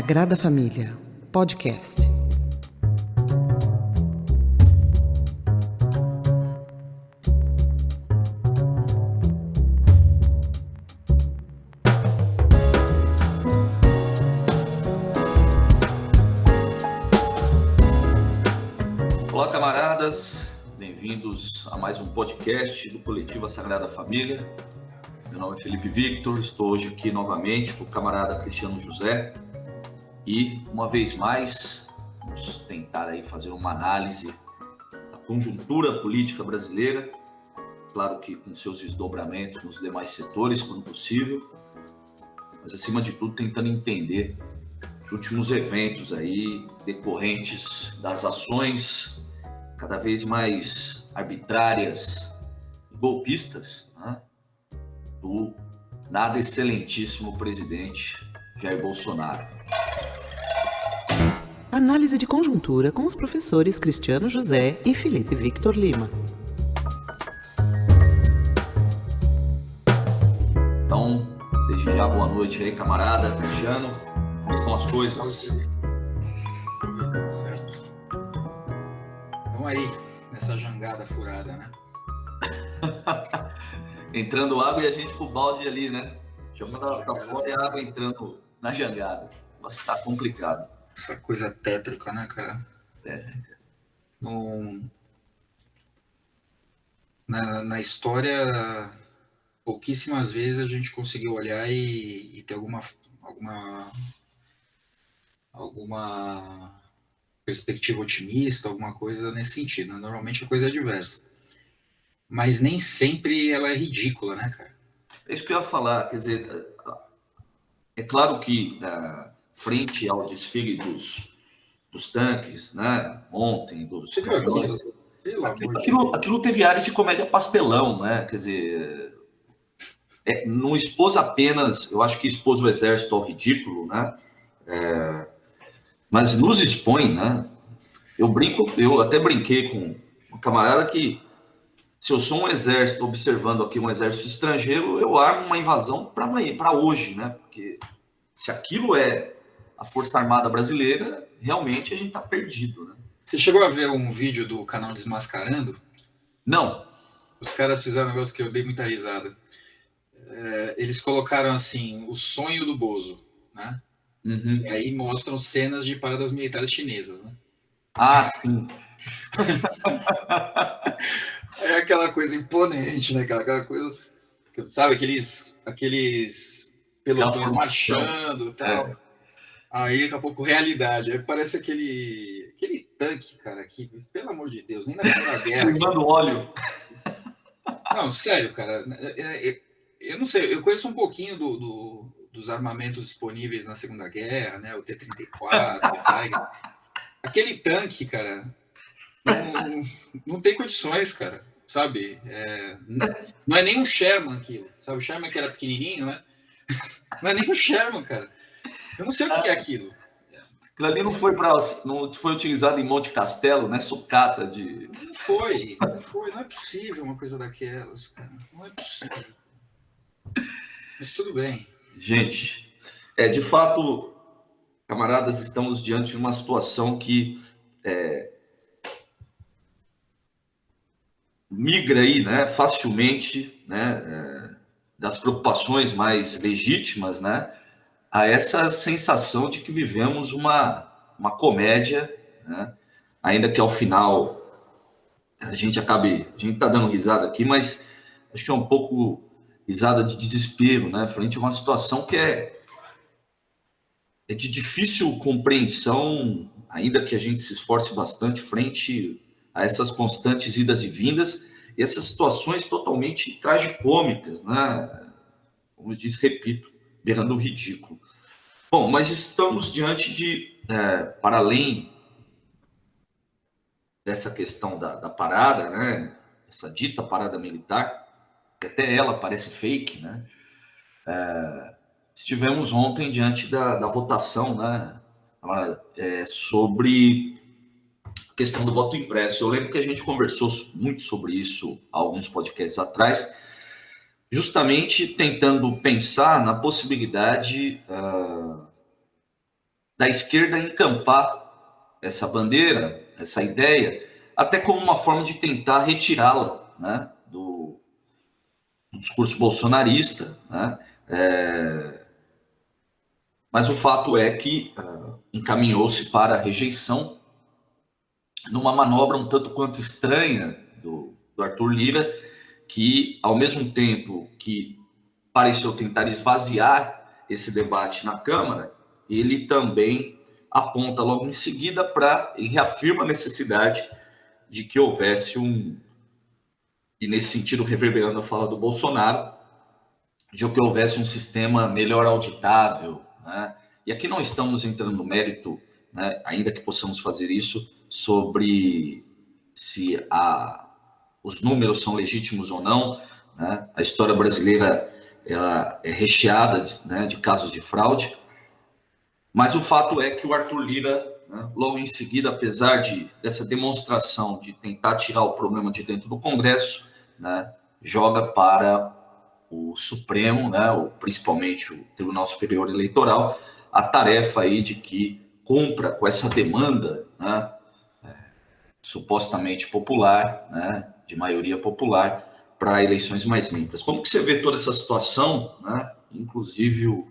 Sagrada Família, podcast. Olá, camaradas, bem-vindos a mais um podcast do Coletivo Sagrada Família. Meu nome é Felipe Victor, estou hoje aqui novamente com o camarada Cristiano José e, uma vez mais, vamos tentar aí fazer uma análise da conjuntura política brasileira, claro que com seus desdobramentos nos demais setores, quando possível, mas, acima de tudo, tentando entender os últimos eventos aí decorrentes das ações cada vez mais arbitrárias e golpistas, né, do nada excelentíssimo presidente Jair Bolsonaro. Análise de conjuntura com os professores Cristiano José e Felipe Victor Lima. Então, desde já, boa noite aí, camarada Cristiano. Como estão as coisas? Certo. Então aí, nessa jangada furada, né? Entrando água e a gente com o balde ali, né? Jogando pra fora e a água entrando na jangada. Nossa, tá complicado. Essa coisa tétrica, né, cara? Tétrica. Na história, pouquíssimas vezes a gente conseguiu olhar e ter alguma perspectiva otimista, alguma coisa nesse sentido, né? Normalmente a coisa é adversa. Mas nem sempre ela é ridícula, né, cara? É isso que eu ia falar, quer dizer, é claro que frente ao desfile dos tanques, né, ontem, dos Você viu caminhões, aquilo? Pelo amor de Deus. aquilo teve área de comédia pastelão, né, quer dizer, não expôs apenas, eu acho que expôs o exército ao ridículo, né, mas nos expõe, né, eu até brinquei com um camarada que, se eu sou um exército observando aqui um exército estrangeiro, eu armo uma invasão para hoje, né? Porque se aquilo é a Força Armada Brasileira, realmente a gente está perdido, né? Você chegou a ver um vídeo do canal Desmascarando? Não. Os caras fizeram um negócio que eu dei muita risada. Eles colocaram assim, o sonho do Bozo, né? Uhum. E aí mostram cenas de paradas militares chinesas, né? Ah, sim. É aquela coisa imponente, né? Aquela coisa, sabe, aqueles pelotões marchando e tal. É. Aí, daqui a pouco, realidade. Aí parece aquele tanque, cara, que, pelo amor de Deus, nem na Segunda Guerra. Queimando óleo. Não, sério, cara. Eu não sei, eu conheço um pouquinho dos armamentos disponíveis na Segunda Guerra, né? O T-34, o Tiger. Aquele tanque, cara, não tem condições, cara, sabe? Não é nem um Sherman aquilo, sabe? O Sherman que era pequenininho, né? Não é nem um Sherman, cara. Eu não sei o que é aquilo. Aquilo ali não foi utilizado em Monte Castelo, né? Sucata de... Não foi. Não é possível uma coisa daquelas, cara. Não é possível. Mas tudo bem. Gente, de fato, camaradas, estamos diante de uma situação que migra aí, né, facilmente, né, das preocupações mais legítimas, né, a essa sensação de que vivemos uma comédia, né, ainda que ao final a gente está dando risada aqui, mas acho que é um pouco risada de desespero, né, frente a uma situação que é de difícil compreensão, ainda que a gente se esforce bastante frente a essas constantes idas e vindas, e essas situações totalmente tragicômicas, né? Como eu disse, repito, beirando o ridículo. Bom, mas estamos diante de, para além dessa questão da parada, né? Essa dita parada militar, que até ela parece fake, né? Estivemos ontem diante da votação, né? Sobre questão do voto impresso. Eu lembro que a gente conversou muito sobre isso há alguns podcasts atrás, justamente tentando pensar na possibilidade da esquerda encampar essa bandeira, essa ideia, até como uma forma de tentar retirá-la, né, do discurso bolsonarista, né? Mas o fato é que encaminhou-se para a rejeição numa manobra um tanto quanto estranha do Arthur Lira, que, ao mesmo tempo que pareceu tentar esvaziar esse debate na Câmara, ele também aponta logo em seguida para e reafirma a necessidade de que houvesse e nesse sentido reverberando a fala do Bolsonaro, de que houvesse um sistema melhor auditável, né? E aqui não estamos entrando no mérito, né, ainda que possamos fazer isso, sobre se os números são legítimos ou não, né? A história brasileira ela é recheada de casos de fraude, mas o fato é que o Arthur Lira, né, logo em seguida, apesar dessa demonstração de tentar tirar o problema de dentro do Congresso, né, joga para o Supremo, né, principalmente o Tribunal Superior Eleitoral, a tarefa aí de que cumpra com essa demanda, né, supostamente popular, né, de maioria popular, para eleições mais limpas. Como que você vê toda essa situação, né, inclusive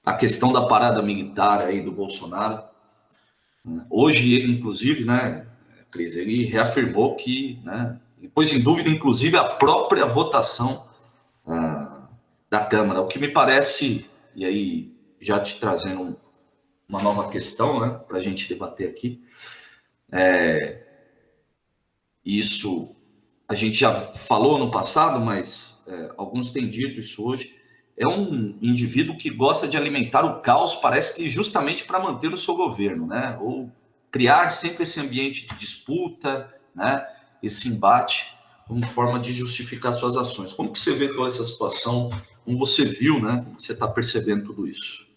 a questão da parada militar aí do Bolsonaro? Hoje ele, inclusive, né, Cris, ele reafirmou que, né, ele pôs em dúvida, inclusive, a própria votação da Câmara, o que me parece, e aí já te trazendo uma nova questão, né, para a gente debater aqui, isso a gente já falou no passado, mas alguns têm dito isso hoje, é um indivíduo que gosta de alimentar o caos, parece que justamente para manter o seu governo, né, ou criar sempre esse ambiente de disputa, né, esse embate, como forma de justificar suas ações. Como que você vê toda essa situação? Como você viu, né? Como você está percebendo tudo isso?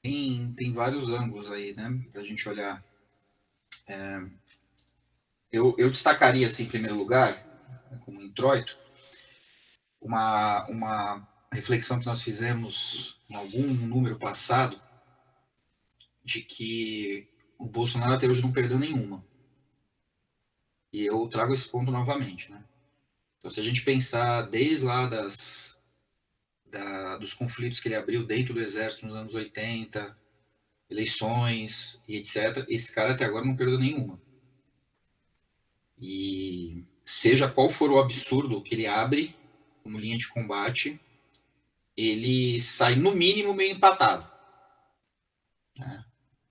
Tem vários ângulos aí, né, para a gente olhar. Eu destacaria, assim, em primeiro lugar, como introito, uma reflexão que nós fizemos em algum número passado, de que o Bolsonaro até hoje não perdeu nenhuma. E eu trago esse ponto novamente, né? Então, se a gente pensar desde lá dos conflitos que ele abriu dentro do Exército nos anos 80, eleições e etc., esse cara até agora não perdeu nenhuma. E seja qual for o absurdo que ele abre como linha de combate, ele sai, no mínimo, meio empatado. Né?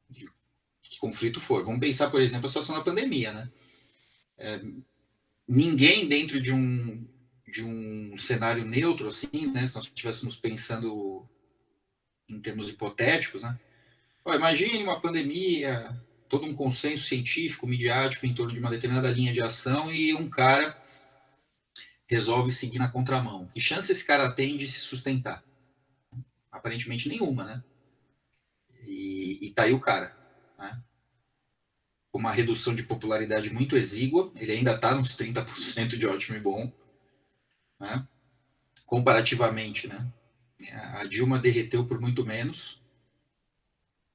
De que conflito for. Vamos pensar, por exemplo, a situação da pandemia, né? Ninguém dentro de um cenário neutro, assim, né? Se nós estivéssemos pensando em termos hipotéticos, né? Imagine uma pandemia, todo um consenso científico, midiático em torno de uma determinada linha de ação e um cara resolve seguir na contramão. Que chance esse cara tem de se sustentar? Aparentemente nenhuma, né? E tá aí o cara, né? Com uma redução de popularidade muito exígua, ele ainda está nos 30% de ótimo e bom, né? Comparativamente, né? A Dilma derreteu por muito menos,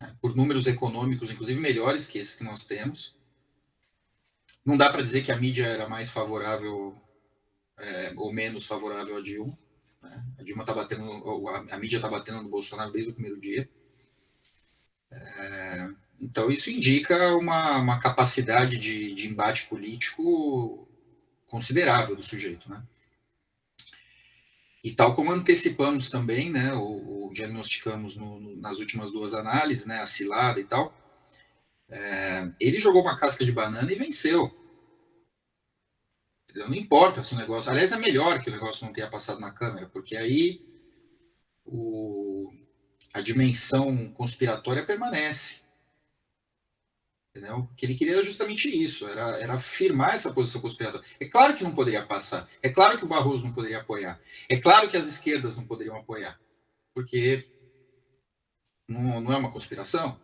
né? Por números econômicos, inclusive melhores que esses que nós temos. Não dá para dizer que a mídia era mais favorável ou menos favorável a Dilma. Né? A Dilma tá batendo, a mídia está batendo no Bolsonaro desde o primeiro dia. Então isso indica uma capacidade de embate político considerável do sujeito, né? E tal como antecipamos também, né, ou diagnosticamos nas últimas duas análises, né, a cilada e tal, ele jogou uma casca de banana e venceu. Não importa se o negócio... Aliás, é melhor que o negócio não tenha passado na Câmara, porque aí a dimensão conspiratória permanece. Entendeu? O que ele queria era justamente isso, era afirmar essa posição conspiratória. É claro que não poderia passar, é claro que o Barroso não poderia apoiar, é claro que as esquerdas não poderiam apoiar, porque não é uma conspiração,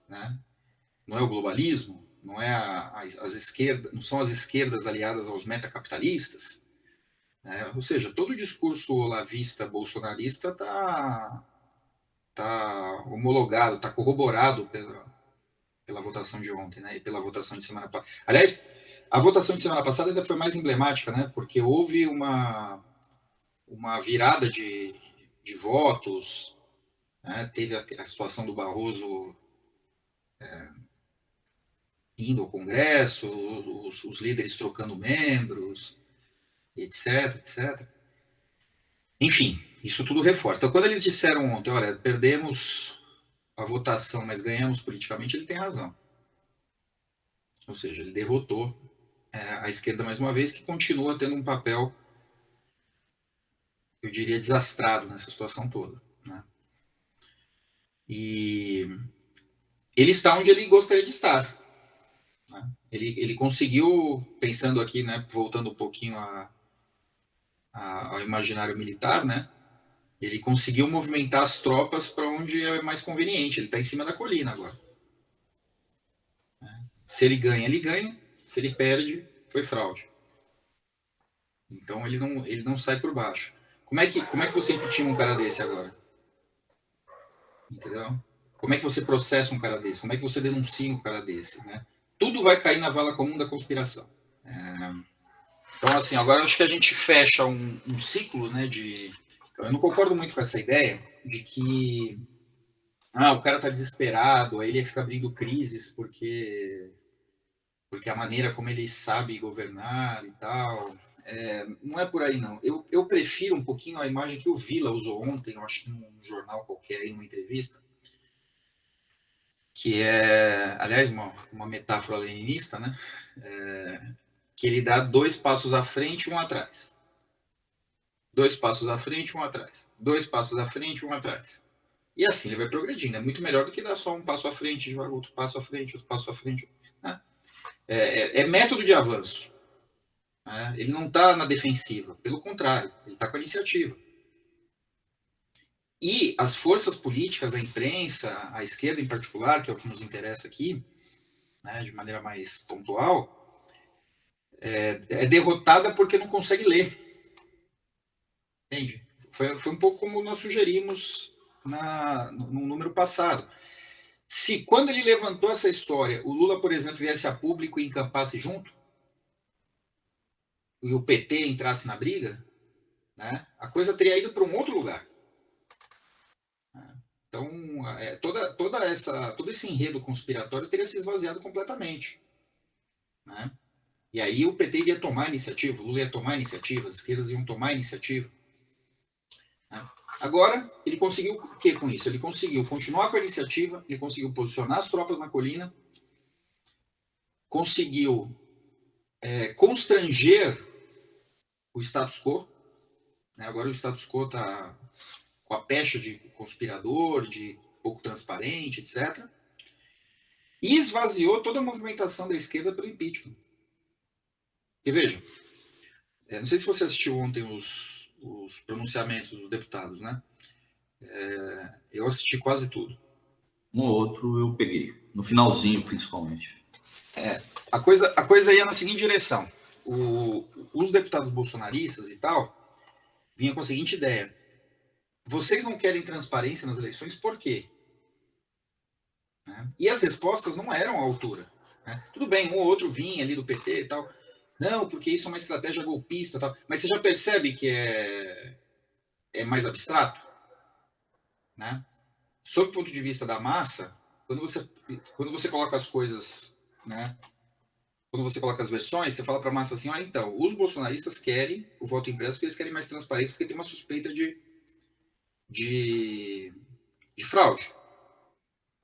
né? Não é o globalismo, não é as esquerdas, não são as esquerdas aliadas aos metacapitalistas, né? Ou seja, todo o discurso olavista bolsonarista está homologado, está corroborado pela votação de ontem, né? E pela votação de semana passada. Aliás, a votação de semana passada ainda foi mais emblemática, né? Porque houve uma virada de votos, né? Teve a situação do Barroso indo ao Congresso, os líderes trocando membros, etc, etc. Enfim, isso tudo reforça. Então, quando eles disseram ontem, olha, perdemos a votação, mas ganhamos politicamente, ele tem razão. Ou seja, ele derrotou a esquerda mais uma vez, que continua tendo um papel, eu diria, desastrado nessa situação toda, né? E ele está onde ele gostaria de estar, né? Ele conseguiu, pensando aqui, né, voltando um pouquinho ao imaginário militar, né? Ele conseguiu movimentar as tropas para onde é mais conveniente. Ele está em cima da colina agora. Se ele ganha, ele ganha. Se ele perde, foi fraude. Então ele não sai por baixo. Como é que você impeachment um cara desse agora? Entendeu? Como é que você processa um cara desse? Como é que você denuncia um cara desse, né? Tudo vai cair na vala comum da conspiração. Então, assim, agora acho que a gente fecha um ciclo, né, Eu não concordo muito com essa ideia de que o cara tá desesperado, aí ele fica abrindo crises porque a maneira como ele sabe governar e tal. Não é por aí, não. Eu prefiro um pouquinho a imagem que o Vila usou ontem, eu acho que num jornal qualquer, em uma entrevista, que é, aliás, uma metáfora leninista, né? Que ele dá 2 passos à frente e 1 atrás. 2 passos à frente, 1 atrás. 2 passos à frente, 1 atrás. E assim ele vai progredindo. É muito melhor do que dar só um passo à frente, outro passo à frente, outro passo à frente. Né? É método de avanço. Né? Ele não está na defensiva. Pelo contrário, ele está com a iniciativa. E as forças políticas, a imprensa, a esquerda em particular, que é o que nos interessa aqui, né, de maneira mais pontual, é derrotada porque não consegue ler. Entende? Foi um pouco como nós sugerimos no número passado. Se quando ele levantou essa história, o Lula, por exemplo, viesse a público e encampasse junto, e o PT entrasse na briga, né, a coisa teria ido para um outro lugar. Então, todo esse enredo conspiratório teria se esvaziado completamente. Né? E aí o PT iria tomar a iniciativa, o Lula ia tomar a iniciativa, as esquerdas iam tomar a iniciativa. Né? Agora, ele conseguiu o que com isso? Ele conseguiu continuar com a iniciativa, ele conseguiu posicionar as tropas na colina, conseguiu constranger o status quo. Né? Agora o status quo está com a pecha de conspirador, de pouco transparente, etc. E esvaziou toda a movimentação da esquerda pelo impeachment. E veja, não sei se você assistiu ontem os pronunciamentos dos deputados, né? Eu assisti quase tudo. Um ou outro eu peguei, no finalzinho principalmente. A coisa ia na seguinte direção. Os deputados bolsonaristas e tal vinham com a seguinte ideia: vocês não querem transparência nas eleições, por quê? Né? E as respostas não eram à altura. Né? Tudo bem, um ou outro vinha ali do PT e tal. Não, porque isso é uma estratégia golpista e tal. Mas você já percebe que é mais abstrato? Né? Sob o ponto de vista da massa, quando você coloca as coisas, né? Quando você coloca as versões, você fala para a massa assim, então, os bolsonaristas querem o voto impresso porque eles querem mais transparência, porque tem uma suspeita de fraude.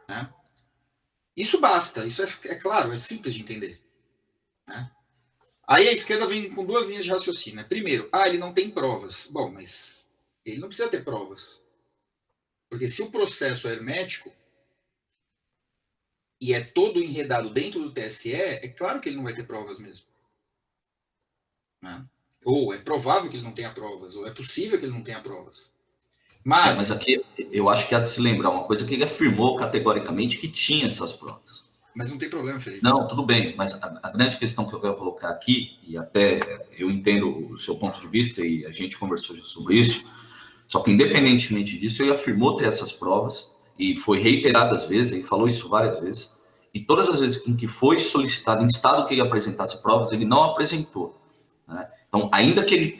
Né? Isso basta, isso é claro, é simples de entender. Né? Aí a esquerda vem com 2 linhas de raciocínio. Né? Primeiro, ele não tem provas. Bom, mas ele não precisa ter provas. Porque se o processo é hermético e é todo enredado dentro do TSE, é claro que ele não vai ter provas mesmo. Né? Ou é provável que ele não tenha provas, ou é possível que ele não tenha provas. Mas aqui eu acho que há de se lembrar uma coisa que ele afirmou categoricamente que tinha essas provas. Mas não tem problema, Felipe. Não, tudo bem, mas a grande questão que eu quero colocar aqui, e até eu entendo o seu ponto de vista, e a gente conversou já sobre isso, só que independentemente disso, ele afirmou ter essas provas, e foi reiteradas vezes, ele falou isso várias vezes, e todas as vezes em que foi solicitado, instado que ele apresentasse provas, ele não apresentou, né? Então, ainda que ele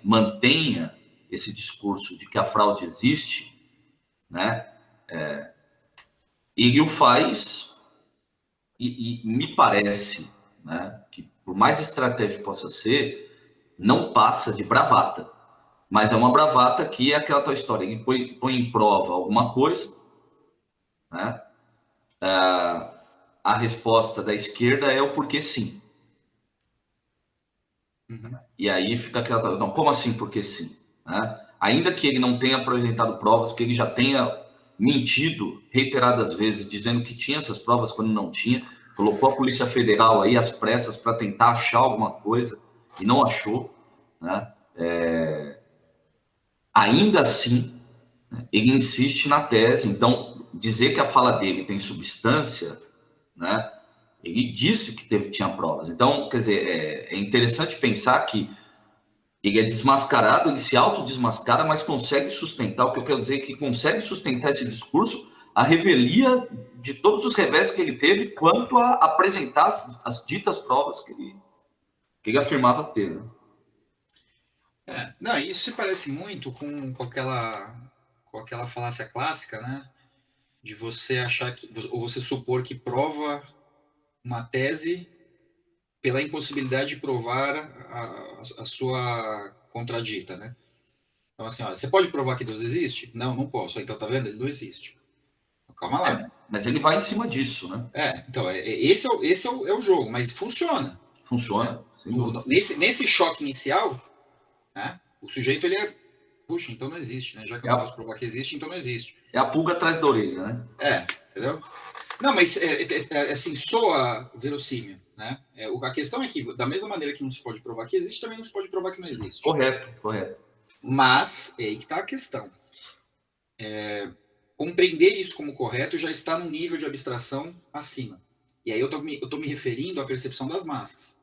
mantenha esse discurso de que a fraude existe, né, ele o faz, e me parece, né, que por mais estratégico possa ser, não passa de bravata. Mas é uma bravata que é aquela tua história, ele põe em prova alguma coisa, né? A resposta da esquerda é o porquê sim. Uhum. E aí fica aquela... Não, como assim porque sim? Né? Ainda que ele não tenha apresentado provas, que ele já tenha mentido reiteradas vezes, dizendo que tinha essas provas quando não tinha, colocou a Polícia Federal aí às pressas para tentar achar alguma coisa e não achou, né? Ainda assim, ele insiste na tese. Então, dizer que a fala dele tem substância, né? Ele disse que tinha provas. Então, quer dizer, é interessante pensar que ele é desmascarado, ele se autodesmascara, mas consegue sustentar. O que eu quero dizer é que consegue sustentar esse discurso, a revelia de todos os revés que ele teve quanto a apresentar as ditas provas que ele afirmava ter. Né? Não, isso se parece muito com aquela falácia clássica, né? De você achar que, ou você supor que prova uma tese pela impossibilidade de provar a sua contradita, né? Então, assim, olha, você pode provar que Deus existe? Não, não posso. Então, tá vendo? Ele não existe. Calma lá. Mas ele vai em cima disso, né? Então, esse é o jogo, mas funciona. Funciona, Né? sem dúvida. Nesse choque inicial, né, o sujeito, ele é, puxa, então não existe, né? Já que eu não posso provar que existe, então não existe. É a pulga atrás da orelha, né? Entendeu? Não, mas, assim, soa verossímil, né? A questão é que, da mesma maneira que não se pode provar que existe, também não se pode provar que não existe. Correto. Mas, é aí que está a questão. Compreender isso como correto já está num nível de abstração acima. E aí eu estou me referindo à percepção das massas.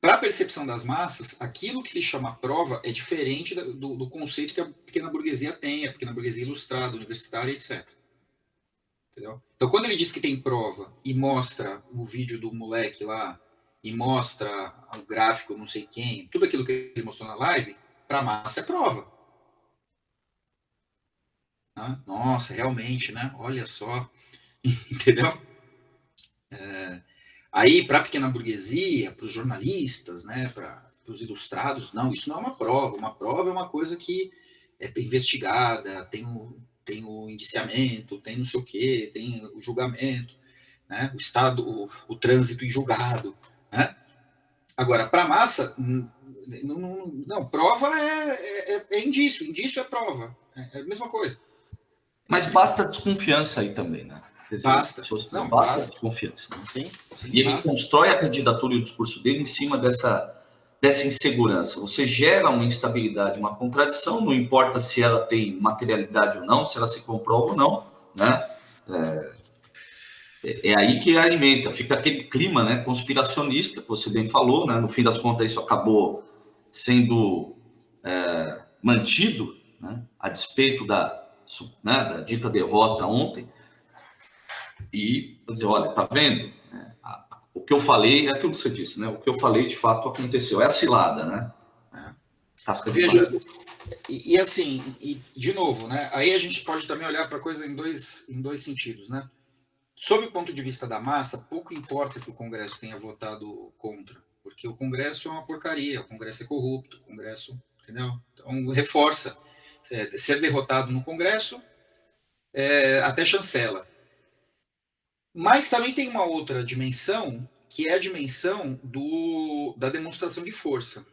Para a percepção das massas, aquilo que se chama prova é diferente do conceito que a pequena burguesia tem, a pequena burguesia ilustrada, universitária, etc. Entendeu? Então, quando ele diz que tem prova e mostra o vídeo do moleque lá, e mostra o gráfico, não sei quem, tudo aquilo que ele mostrou na live, para a massa é prova. Nossa, realmente, né? Olha só. Entendeu? Aí, para a pequena burguesia, para os jornalistas, né, para os ilustrados, não, isso não é uma prova. Uma prova é uma coisa que é investigada, tem o indiciamento, tem não sei o quê, tem o julgamento, né, o estado, o trânsito em julgado. Né? Agora, para a massa, não, prova é indício, indício é prova. É a mesma coisa. Mas basta desconfiança aí também, né? Dizer, basta. Basta desconfiança. Né? Sim, e ele constrói a candidatura e o discurso dele em cima dessa insegurança. Você gera uma instabilidade, uma contradição, não importa se ela tem materialidade ou não, se ela se comprova ou não, né? É aí que alimenta, fica aquele clima, né, conspiracionista, que você bem falou, né? No fim das contas isso acabou sendo mantido, né, a despeito da dita derrota ontem. E dizer, olha, tá vendo? O que eu falei é aquilo que você disse, né? O que eu falei de fato aconteceu. É a cilada, né? Casca de Veja, e assim, de novo, né? Aí a gente pode também olhar para a coisa em dois sentidos, né? Sob o ponto de vista da massa, pouco importa que o Congresso tenha votado contra, porque o Congresso é uma porcaria, o Congresso é corrupto, o Congresso, entendeu? Então, reforça. Ser derrotado no Congresso até chancela. Mas também tem uma outra dimensão, que é a dimensão da demonstração de força.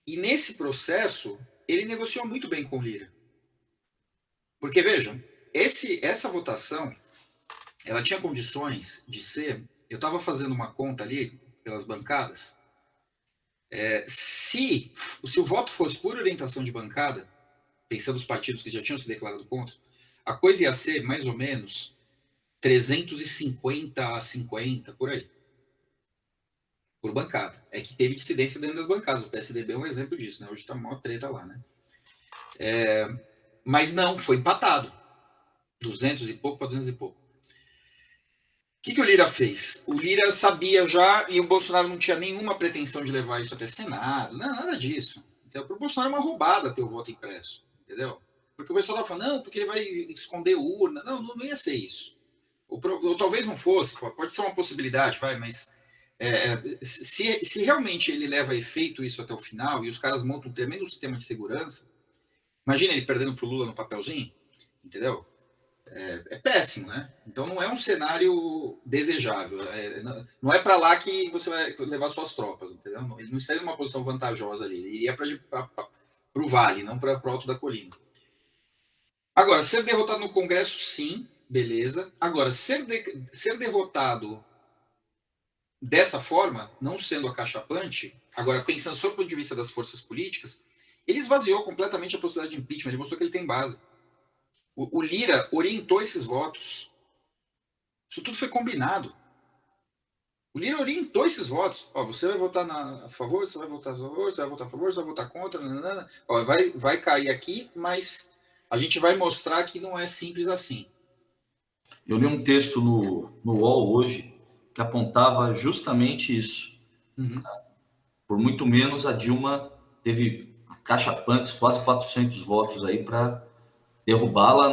E nesse processo, ele negociou muito bem com o Lira. Porque, vejam, essa votação, ela tinha condições de ser... Eu estava fazendo uma conta ali, pelas bancadas. Se o voto fosse por orientação de bancada, pensando nos partidos que já tinham se declarado contra, a coisa ia ser mais ou menos 350 a 50, por aí. Por bancada. É que teve dissidência dentro das bancadas. O PSDB é um exemplo disso, né? Hoje tá uma treta lá, né? Mas não, foi empatado. 200 e pouco para 200 e pouco. O que o Lira fez? O Lira sabia já, e o Bolsonaro não tinha nenhuma pretensão de levar isso até Senado, não, nada disso. Então, para o Bolsonaro é uma roubada ter o voto impresso, entendeu? Porque o pessoal estava falando, não, porque ele vai esconder urna. Não ia ser isso. Ou talvez não fosse, pode ser uma possibilidade, mas se realmente ele leva a efeito isso até o final, e os caras montam um tremendo sistema de segurança, imagina ele perdendo para o Lula no papelzinho, entendeu? É péssimo, né? Então não é um cenário desejável. Não é para lá que você vai levar suas tropas, entendeu? Ele não estaria numa posição vantajosa ali. Ele iria para o vale, não para o alto da colina. Agora, ser derrotado no Congresso, sim, beleza. Agora, ser derrotado dessa forma, não sendo acachapante, agora pensando só do ponto de vista das forças políticas, ele esvaziou completamente a possibilidade de impeachment. Ele mostrou que ele tem base. O Lira orientou esses votos. Isso tudo foi combinado. O Lira orientou esses votos. Ó, você vai votar a favor, você vai votar a favor, você vai votar a favor, você vai votar contra. Nanana. Ó, vai cair aqui, mas a gente vai mostrar que não é simples assim. Eu li um texto no UOL hoje que apontava justamente isso. Uhum. Por muito menos, a Dilma teve cachapantes, quase 400 votos aí para derrubá-la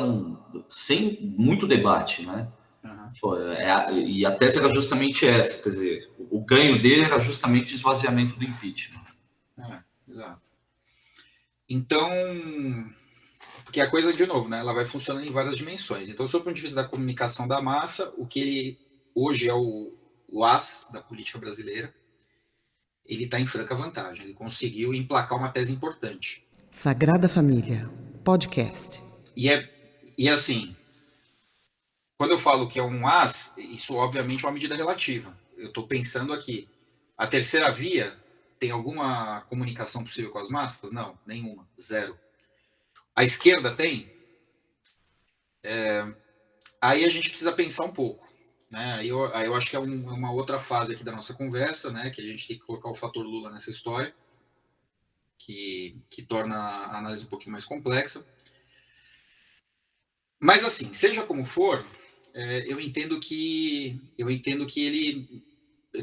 sem muito debate, né? Uhum. E a tese era justamente essa, quer dizer, o ganho dele era justamente o esvaziamento do impeachment. Exato. Então, porque a coisa, de novo, né, ela vai funcionando em várias dimensões. Então, sob o ponto de vista da comunicação da massa, o que ele hoje é o as da política brasileira, ele está em franca vantagem. Ele conseguiu emplacar uma tese importante. Sagrada Família, podcast. E assim, quando eu falo que é um as, isso obviamente é uma medida relativa. Eu estou pensando aqui, a terceira via tem alguma comunicação possível com as massas? Não, nenhuma, zero. A esquerda tem? Aí a gente precisa pensar um pouco. Né? Aí eu acho que é uma outra fase aqui da nossa conversa, né? Que a gente tem que colocar o fator Lula nessa história, que torna a análise um pouquinho mais complexa. Mas assim, seja como for, eu entendo que ele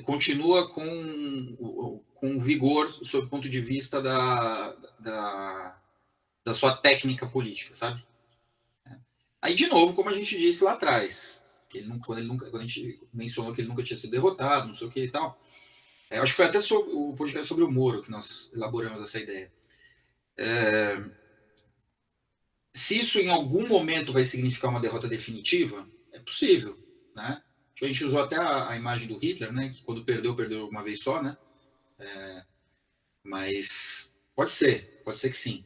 continua com vigor sob o ponto de vista da sua técnica política, sabe? Aí, de novo, como a gente disse lá atrás, quando a gente mencionou que ele nunca tinha sido derrotado, não sei o que e tal, acho que foi até o podcast sobre o Moro que nós elaboramos essa ideia. Se isso em algum momento vai significar uma derrota definitiva, é possível, né? A gente usou até a imagem do Hitler, né? Que quando perdeu uma vez só, né? Mas pode ser que sim.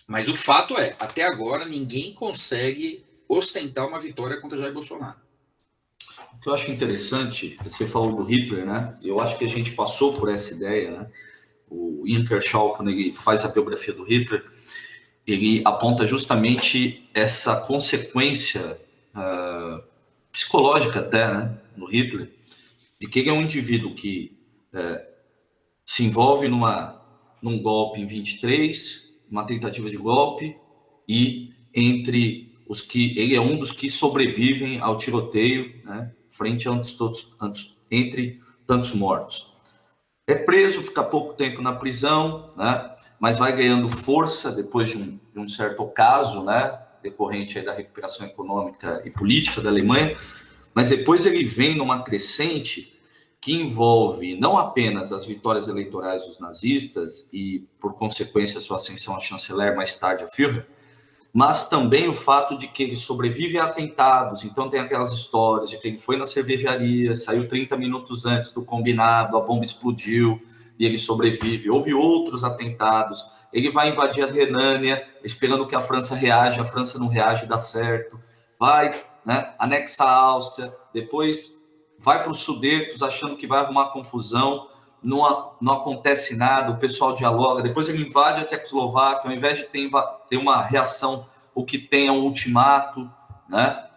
Mas o fato é, até agora ninguém consegue ostentar uma vitória contra Jair Bolsonaro. O que eu acho interessante, você falou do Hitler, né? Eu acho que a gente passou por essa ideia, né? O Ian Kershaw, quando ele faz a biografia do Hitler, ele aponta justamente essa consequência psicológica até, né, no Hitler, de que ele é um indivíduo que se envolve num golpe em 23, uma tentativa de golpe, e ele é um dos que sobrevivem ao tiroteio, né, entre tantos mortos. É preso, fica pouco tempo na prisão, né, mas vai ganhando força depois de um certo ocaso, né, decorrente aí da recuperação econômica e política da Alemanha, mas depois ele vem numa crescente que envolve não apenas as vitórias eleitorais dos nazistas e, por consequência, sua ascensão a chanceler, mais tarde a Führer, mas também o fato de que ele sobrevive a atentados. Então tem aquelas histórias de que ele foi na cervejaria, saiu 30 minutos antes do combinado, a bomba explodiu e ele sobrevive. Houve outros atentados, ele vai invadir a Renânia, esperando que a França reaja, a França não reage, dá certo. Vai, né, anexa a Áustria, depois vai para os Sudetos achando que vai arrumar confusão, não acontece nada, o pessoal dialoga, depois ele invade a Tchecoslováquia, ao invés de ter uma reação, o que tem é um ultimato, né?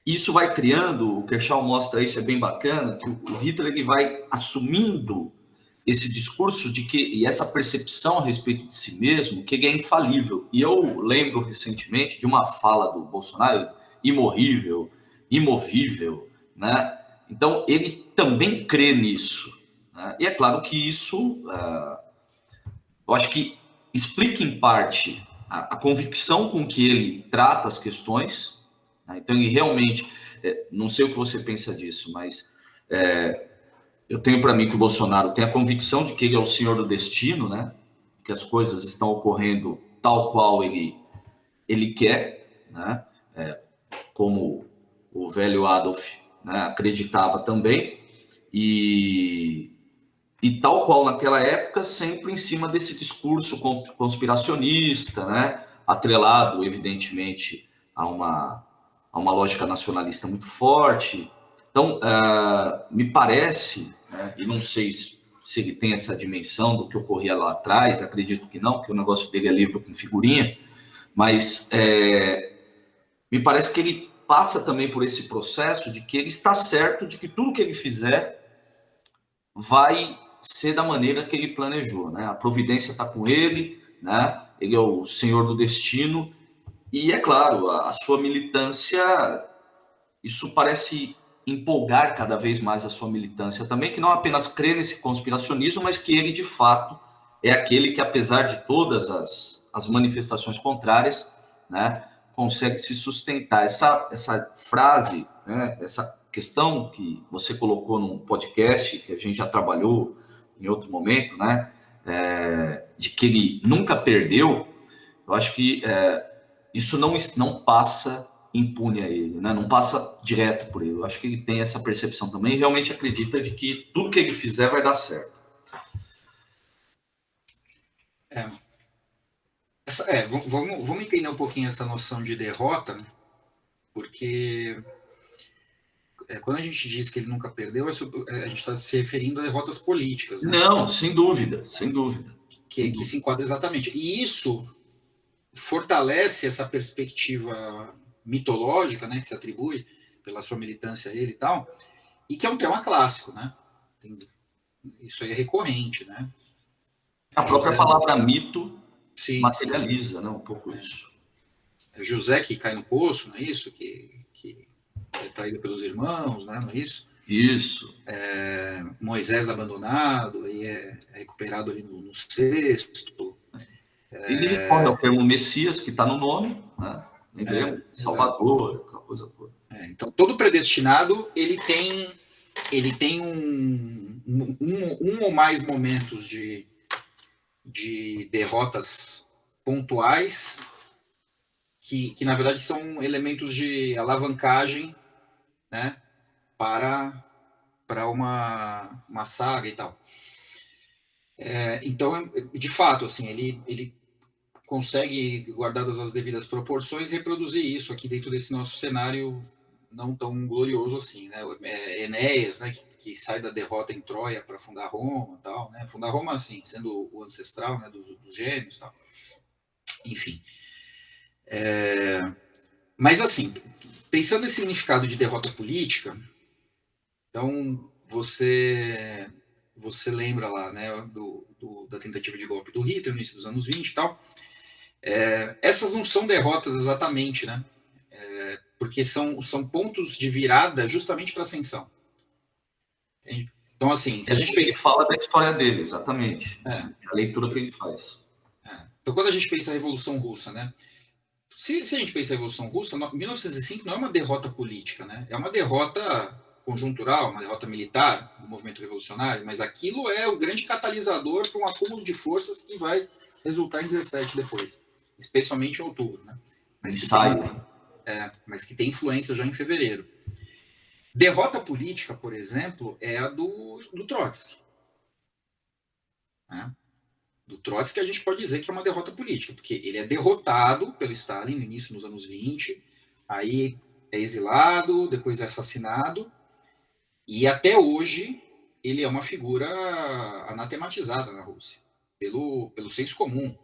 Isso vai criando, o Kershaw mostra isso, é bem bacana, que o Hitler ele vai assumindo esse discurso de que, e essa percepção a respeito de si mesmo, que ele é infalível. E eu lembro recentemente de uma fala do Bolsonaro, imorrível, imovível, né? Então, ele também crê nisso, né? E é claro que isso, eu acho que explica em parte a convicção com que ele trata as questões, né? Então, ele realmente, não sei o que você pensa disso, mas eu tenho para mim que o Bolsonaro tem a convicção de que ele é o senhor do destino, né? Que as coisas estão ocorrendo tal qual ele quer, né? Como o velho Adolf, né, acreditava também, e, e tal qual naquela época, sempre em cima desse discurso conspiracionista, né? Atrelado, evidentemente, a uma lógica nacionalista muito forte. Então, me parece, né, e não sei se ele tem essa dimensão do que ocorria lá atrás, acredito que não, porque o negócio dele é livro com figurinha, mas me parece que ele passa também por esse processo de que ele está certo de que tudo que ele fizer vai ser da maneira que ele planejou, né? A providência está com ele, né? Ele é o senhor do destino, e é claro, a sua militância, isso parece empolgar cada vez mais a sua militância também, que não apenas crê nesse conspiracionismo, mas que ele, de fato, é aquele que, apesar de todas as manifestações contrárias, né, consegue se sustentar. Essa frase, né, essa questão que você colocou num podcast, que a gente já trabalhou em outro momento, né, de que ele nunca perdeu, eu acho que isso não passa impune a ele, né? Não passa direto por ele. Eu acho que ele tem essa percepção também e realmente acredita de que tudo que ele fizer vai dar certo. Vamos entender um pouquinho essa noção de derrota, né? Porque quando a gente diz que ele nunca perdeu, a gente está se referindo a derrotas políticas, né? Não, sem dúvida, sem dúvida. Que se enquadra exatamente. E isso fortalece essa perspectiva mitológica, né, que se atribui pela sua militância a ele e tal, e que é um tema clássico, né? Isso aí é recorrente, né? A própria palavra mito materializa, né, um pouco isso. É José que cai no poço, não é isso? Que é traído pelos irmãos, né? Não é isso? Isso. Moisés abandonado, e é recuperado ali no cesto. Ele recorda o termo Messias, que está no nome, né? Lembremos, Salvador, aquela coisa toda. Então, todo predestinado, ele tem um ou mais momentos de derrotas pontuais que na verdade são elementos de alavancagem, né, para uma saga e tal. Então, de fato, assim, ele consegue, guardadas as devidas proporções, reproduzir isso aqui dentro desse nosso cenário não tão glorioso assim, né? Enéas, né, que sai da derrota em Troia para fundar Roma, tal, né? Fundar Roma, assim, sendo o ancestral, né, dos gêmeos, tal. Enfim. Mas, assim, pensando nesse significado de derrota política, então você lembra lá, né, da tentativa de golpe do Hitler no início dos anos 20 e tal. Essas não são derrotas exatamente, né? Porque são pontos de virada justamente para a ascensão. Entende? Então, assim, se a gente Ele fala da história dele, exatamente. A leitura que ele faz. Então, quando a gente pensa na Revolução Russa, né? Se a gente pensa na Revolução Russa, 1905 não é uma derrota política, né? É uma derrota conjuntural, uma derrota militar do movimento revolucionário, mas aquilo é o grande catalisador para um acúmulo de forças que vai resultar em 17 depois, especialmente em outubro, né? Mas que tem influência já em fevereiro. Derrota política, por exemplo, é a do Trotsky. Né? Do Trotsky a gente pode dizer que é uma derrota política, porque ele é derrotado pelo Stalin no início dos anos 20, aí é exilado, depois é assassinado, e até hoje ele é uma figura anatematizada na Rússia, pelo senso comum.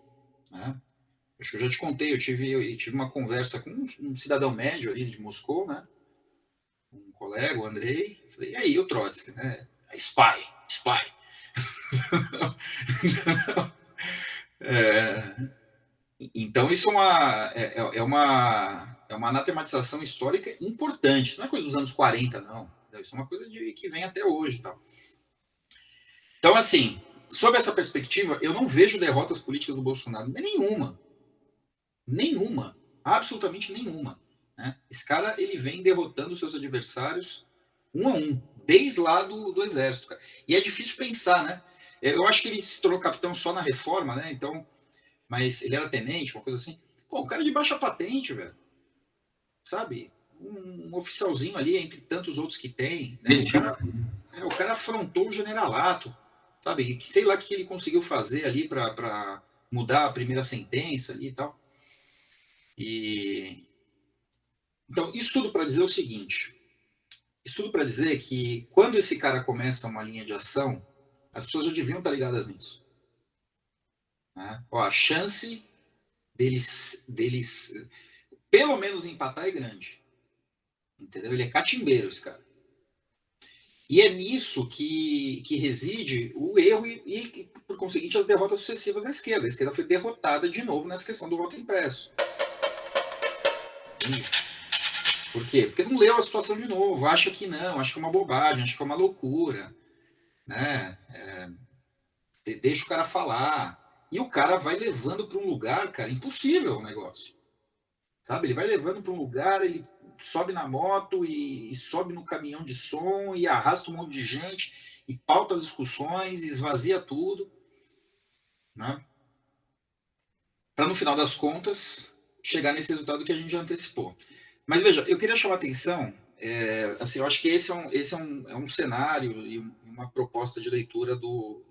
Né? Acho que eu já te contei, eu tive uma conversa com um cidadão médio ali de Moscou, né? um colega, o Andrei, falei, e aí, o Trotsky, né? Spy. Então, isso é uma anatematização histórica importante. Isso não é coisa dos anos 40, não. Isso é uma coisa que vem até hoje. Tal. Então, assim, sob essa perspectiva, eu não vejo derrotas políticas do Bolsonaro. Nenhuma. Absolutamente nenhuma. Né? Esse cara, ele vem derrotando seus adversários um a um, desde lá do Exército. Cara. E é difícil pensar, né? Eu acho que ele se tornou capitão só na reforma, né? Então, mas ele era tenente, uma coisa assim. Pô, um cara de baixa patente, velho. Sabe? Um oficialzinho ali, entre tantos outros que tem. Né? O cara afrontou o generalato. Sabe? Sei lá o que ele conseguiu fazer ali para mudar a primeira sentença ali e tal. Então, isso tudo para dizer o seguinte. Isso tudo para dizer que quando esse cara começa uma linha de ação, as pessoas já deviam estar ligadas nisso. Né? Ó, a chance deles pelo menos empatar é grande. Entendeu? Ele é catimbeiro, esse cara. E é nisso que reside o erro e, por conseguinte, as derrotas sucessivas da esquerda. A esquerda foi derrotada de novo nessa questão do voto impresso. Entende? Por quê? Porque não leu a situação de novo, acha que não, acha que é uma bobagem, acha que é uma loucura. Né? Deixa o cara falar. E o cara vai levando para um lugar, cara, impossível o negócio. Sabe? Ele vai levando para um lugar, ele sobe na moto e sobe no caminhão de som e arrasta um monte de gente e pauta as discussões, esvazia tudo, né? Para no final das contas chegar nesse resultado que a gente já antecipou. Mas veja, eu queria chamar a atenção, assim, eu acho que esse é um cenário e uma proposta de leitura do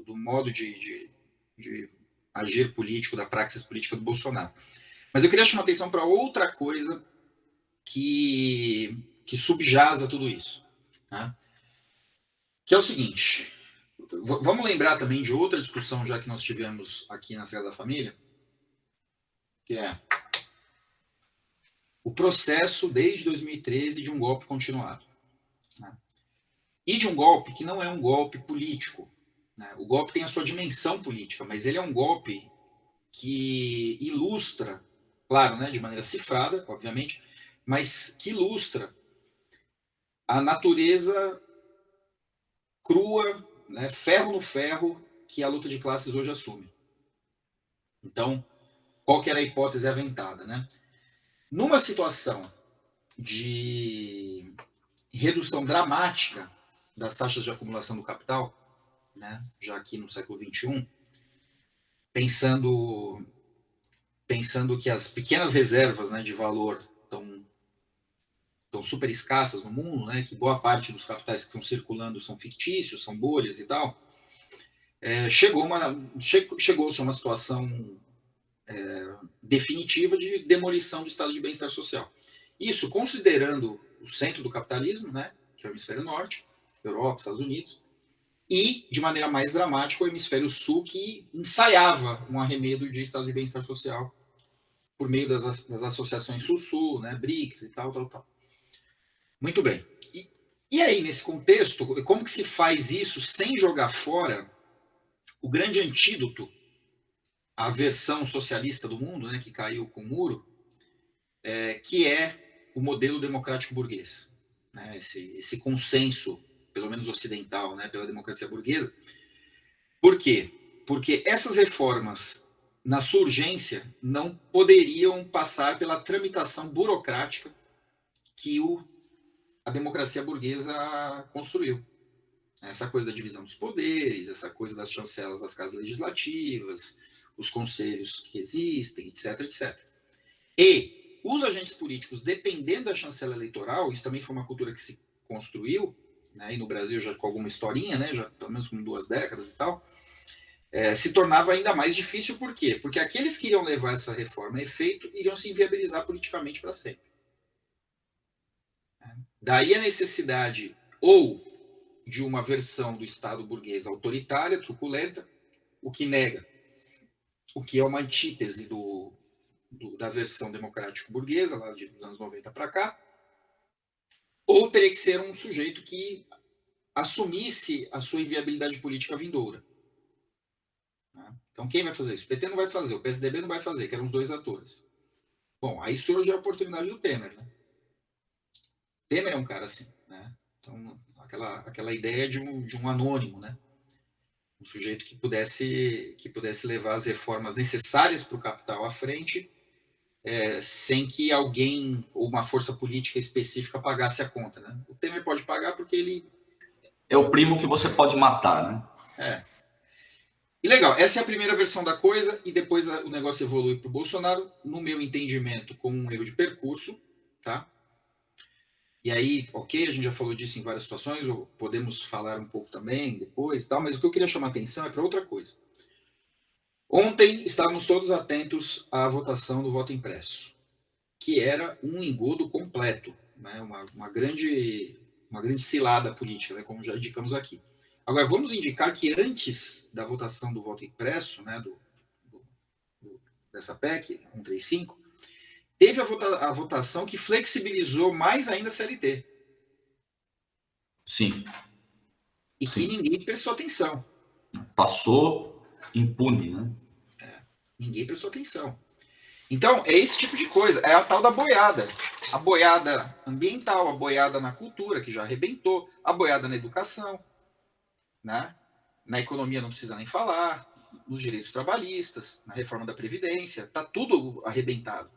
modo de agir político, da praxis política do Bolsonaro. Mas eu queria chamar a atenção para outra coisa que subjaz a tudo isso. Né? Que é o seguinte, vamos lembrar também de outra discussão já que nós tivemos aqui na Sagrada Família, que é o processo desde 2013 de um golpe continuado. Né? E de um golpe que não é um golpe político. Né? O golpe tem a sua dimensão política, mas ele é um golpe que ilustra, claro, né, de maneira cifrada, obviamente, mas que ilustra a natureza crua, né, ferro no ferro, que a luta de classes hoje assume. Então, qual que era a hipótese aventada? Né? Numa situação de redução dramática das taxas de acumulação do capital, né, já aqui no século XXI, pensando que as pequenas reservas, né, de valor estão super escassas no mundo, né, que boa parte dos capitais que estão circulando são fictícios, são bolhas e tal, chegou-se a uma situação definitiva de demolição do estado de bem-estar social. Isso considerando o centro do capitalismo, né, que é o hemisfério norte, Europa, Estados Unidos, e, de maneira mais dramática, o hemisfério sul, que ensaiava um arremedo de estado de bem-estar social por meio das associações Sul-Sul, né, BRICS e tal. Muito bem. E aí, nesse contexto, como que se faz isso sem jogar fora o grande antídoto à versão socialista do mundo, né, que caiu com o muro, que é o modelo democrático burguês, né, esse consenso, pelo menos ocidental, né, pela democracia burguesa. Por quê? Porque essas reformas, na sua urgência, não poderiam passar pela tramitação burocrática que a democracia burguesa construiu. Essa coisa da divisão dos poderes, essa coisa das chancelas das casas legislativas, os conselhos que existem, etc, etc. E os agentes políticos, dependendo da chancela eleitoral, isso também foi uma cultura que se construiu, né, e no Brasil já com alguma historinha, né, já pelo menos com 2 décadas e tal, se tornava ainda mais difícil. Por quê? Porque aqueles que iriam levar essa reforma a efeito iriam se inviabilizar politicamente para sempre. Daí a necessidade ou de uma versão do Estado burguês autoritária, truculenta, o que nega, o que é uma antítese da versão democrático-burguesa, lá dos anos 90 para cá, ou teria que ser um sujeito que assumisse a sua inviabilidade política vindoura. Então, quem vai fazer isso? O PT não vai fazer, o PSDB não vai fazer, que eram os dois atores. Bom, aí surge a oportunidade do Temer, né? Temer é um cara assim, né? Então, aquela ideia de um anônimo, né? Um sujeito que pudesse levar as reformas necessárias para o capital à frente, sem que alguém ou uma força política específica pagasse a conta, né? O Temer pode pagar porque ele... É o primo que você pode matar, né? E legal, essa é a primeira versão da coisa, e depois o negócio evolui para o Bolsonaro, no meu entendimento, com um erro de percurso, tá? E aí, ok, a gente já falou disso em várias situações, ou podemos falar um pouco também depois, tal, mas o que eu queria chamar a atenção é para outra coisa. Ontem estávamos todos atentos à votação do voto impresso, que era um engodo completo, né? uma grande cilada política, né? Como já indicamos aqui. Agora, vamos indicar que antes da votação do voto impresso, né, dessa PEC 135, teve a votação que flexibilizou mais ainda a CLT. Sim. E que ninguém prestou atenção. Passou impune, né? Ninguém prestou atenção. Então, é esse tipo de coisa. É a tal da boiada. A boiada ambiental, a boiada na cultura, que já arrebentou, a boiada na educação, né? Na economia não precisa nem falar, nos direitos trabalhistas, na reforma da Previdência, está tudo arrebentado.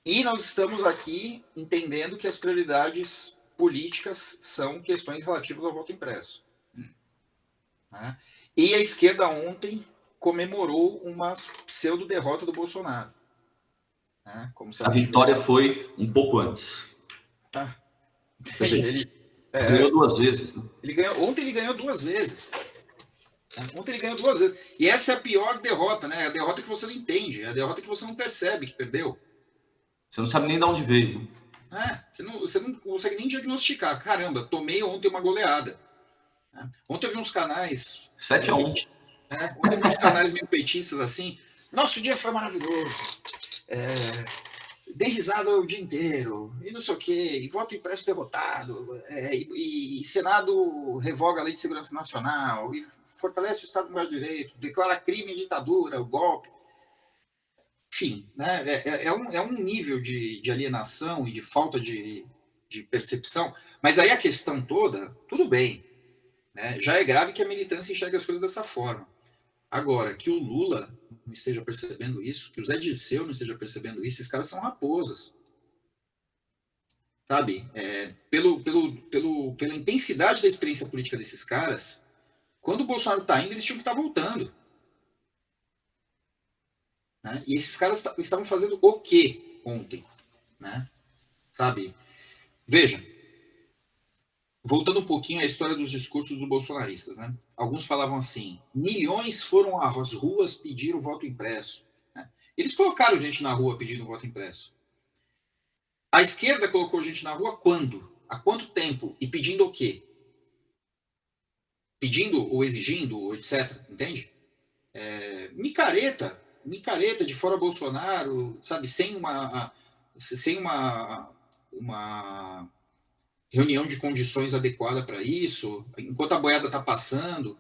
E nós estamos aqui entendendo que as prioridades políticas são questões relativas ao voto impresso. Né? E a esquerda ontem comemorou uma pseudo-derrota do Bolsonaro. Né? Como se a vitória foi um pouco antes. Ele ganhou 2 vezes. Né? Ontem ele ganhou 2 vezes. E essa é a pior derrota, né? A derrota que você não entende, a derrota que você não percebe que perdeu. Você não sabe nem de onde veio. Você não consegue nem diagnosticar. Caramba, tomei ontem uma goleada. Ontem eu vi uns canais... 7-1. Ontem eu vi uns canais meio petistas assim. Nosso dia foi maravilhoso. Dei risada o dia inteiro. E não sei o quê. E voto impresso derrotado. E Senado revoga a Lei de Segurança Nacional. E fortalece o Estado do Maior Direito. Declara crime e ditadura, o golpe. Enfim, né, é um nível de alienação e de falta de percepção, mas aí a questão toda, tudo bem, né, já é grave que a militância enxergue as coisas dessa forma. Agora, que o Lula não esteja percebendo isso, que o Zé Dirceu não esteja percebendo isso, esses caras são raposas. Sabe? Pela intensidade da experiência política desses caras, quando o Bolsonaro está indo, eles tinham que estar voltando. Né? E esses caras estavam fazendo o quê ontem? Né? Sabe? Veja, voltando um pouquinho à história dos discursos dos bolsonaristas. Né? Alguns falavam assim, milhões foram às ruas pedir o voto impresso. Né? Eles colocaram gente na rua pedindo o voto impresso. A esquerda colocou gente na rua quando? Há quanto tempo? E pedindo o quê? Pedindo ou exigindo, ou etc. Entende? Micareta de fora Bolsonaro, sabe, sem uma reunião de condições adequada para isso, enquanto a boiada está passando,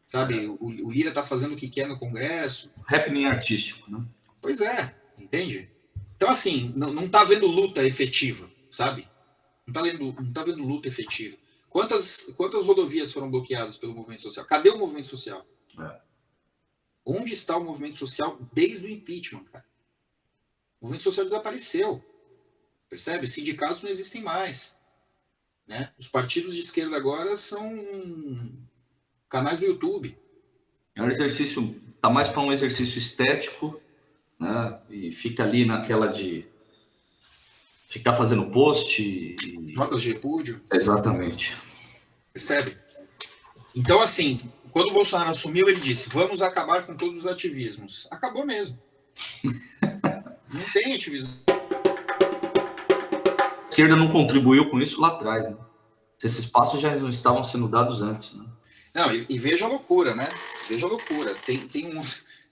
sabe, o Lira está fazendo o que quer no Congresso. Happening artístico, né? Pois é, entende? Então, assim, não está havendo luta efetiva, sabe? Não tá vendo luta efetiva. Quantas rodovias foram bloqueadas pelo movimento social? Cadê o movimento social? Onde está o movimento social desde o impeachment, cara? O movimento social desapareceu. Percebe? Os sindicatos não existem mais. Né? Os partidos de esquerda agora são canais do YouTube. É um exercício, tá mais para um exercício estético, né? E fica ali naquela de ficar fazendo post. Notas de repúdio. Exatamente. Percebe? Então, assim, quando o Bolsonaro assumiu, ele disse, vamos acabar com todos os ativismos. Acabou mesmo. Não tem ativismo. A esquerda não contribuiu com isso lá atrás, né? Esses passos já não estavam sendo dados antes, né? Não, e veja a loucura, né? Veja a loucura.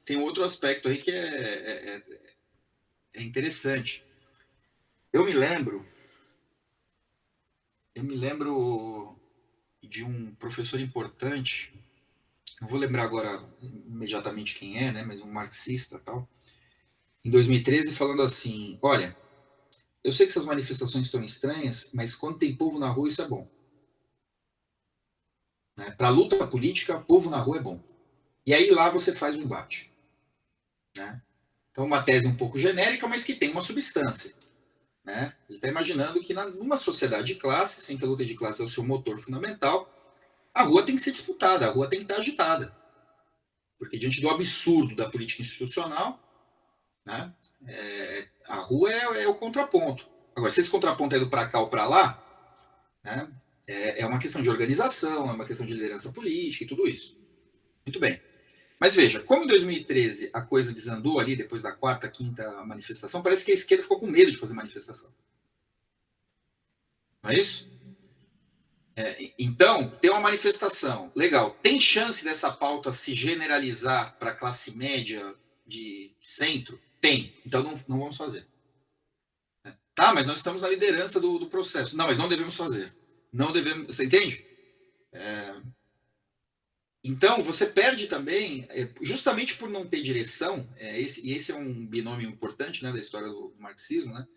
Tem outro aspecto aí que é interessante. Eu me lembro Eu me lembro de um professor importante, não vou lembrar agora imediatamente quem é, né, mas um marxista tal, em 2013 falando assim, olha, eu sei que essas manifestações estão estranhas, mas quando tem povo na rua isso é bom. Né? Para a luta política, povo na rua é bom. E aí lá você faz o embate. Né? Então uma tese um pouco genérica, mas que tem uma substância. Né? Ele está imaginando que numa sociedade de classes, em que a luta de classe é o seu motor fundamental, a rua tem que ser disputada, a rua tem que estar agitada. Porque diante do absurdo da política institucional, né, a rua é o contraponto. Agora, se esse contraponto é do para cá ou para lá, né, é uma questão de organização, é uma questão de liderança política e tudo isso. Muito bem. Mas veja, como em 2013 a coisa desandou ali, depois da quarta, quinta manifestação, parece que a esquerda ficou com medo de fazer manifestação. Não é isso? Então, tem uma manifestação, legal. Tem chance dessa pauta se generalizar para a classe média de centro? Tem. Então, não vamos fazer. Tá, mas nós estamos na liderança do processo. Não, mas não devemos fazer. Não devemos. Você entende? Então, você perde também, justamente por não ter direção, esse é um binômio importante, né, da história do marxismo, né?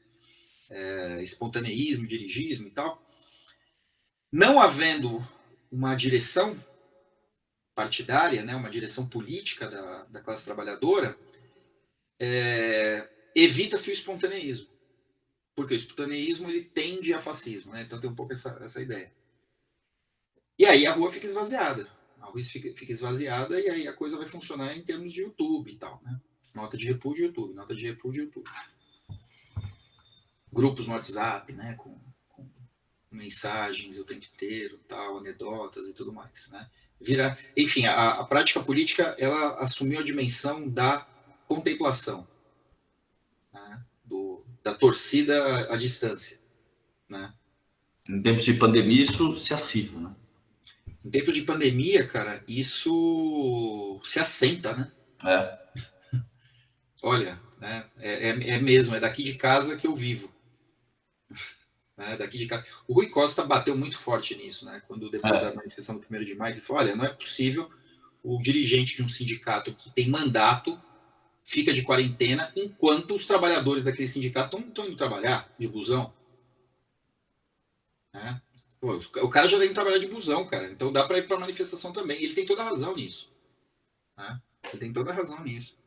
Espontaneísmo, dirigismo e tal. Não havendo uma direção partidária, né, uma direção política da classe trabalhadora, evita-se o espontaneísmo. Porque o espontaneísmo ele tende a fascismo, né? Então tem um pouco essa ideia. E aí a rua fica esvaziada. A rua fica esvaziada e aí a coisa vai funcionar em termos de YouTube e tal, né? Nota de repúdio YouTube, nota de repúdio YouTube. Grupos no WhatsApp, né? Com mensagens o tempo inteiro, tal, anedotas e tudo mais, né? Enfim, a prática política ela assumiu a dimensão da contemplação, né? Da torcida à distância, né? Em tempos de pandemia, isso se acirra, né? Em tempo de pandemia, cara, isso se assenta, né? Olha, né? É mesmo, é daqui de casa que eu vivo. Né? Daqui de casa. O Rui Costa bateu muito forte nisso, né? Quando depois da manifestação do 1º de maio, ele falou, olha, não é possível o dirigente de um sindicato que tem mandato fica de quarentena enquanto os trabalhadores daquele sindicato estão indo trabalhar de busão. Né? Pô, o cara já tem que trabalhar de busão, cara. Então dá para ir para manifestação também. Ele tem toda a razão nisso. Né? Ele tem toda a razão nisso.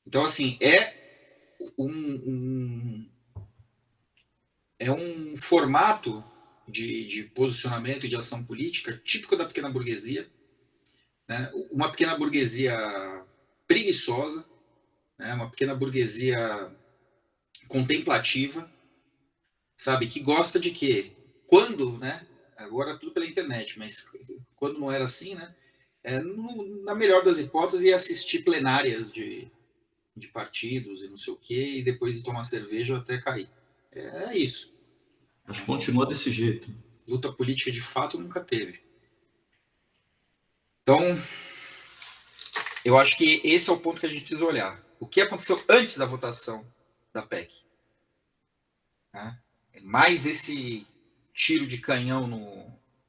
Então, assim, é um formato de posicionamento e de ação política típico da pequena burguesia. Né? Uma pequena burguesia preguiçosa, né? Uma pequena burguesia contemplativa, sabe? Que gosta de quê? Quando, né? Agora tudo pela internet, mas quando não era assim, né? Na melhor das hipóteses, ia assistir plenárias de partidos e não sei o quê, e depois tomar cerveja até cair. É isso. Acho que continua desse jeito. Luta política de fato nunca teve. Então, eu acho que esse é o ponto que a gente precisa olhar. O que aconteceu antes da votação da PEC? Né? Mais esse tiro de canhão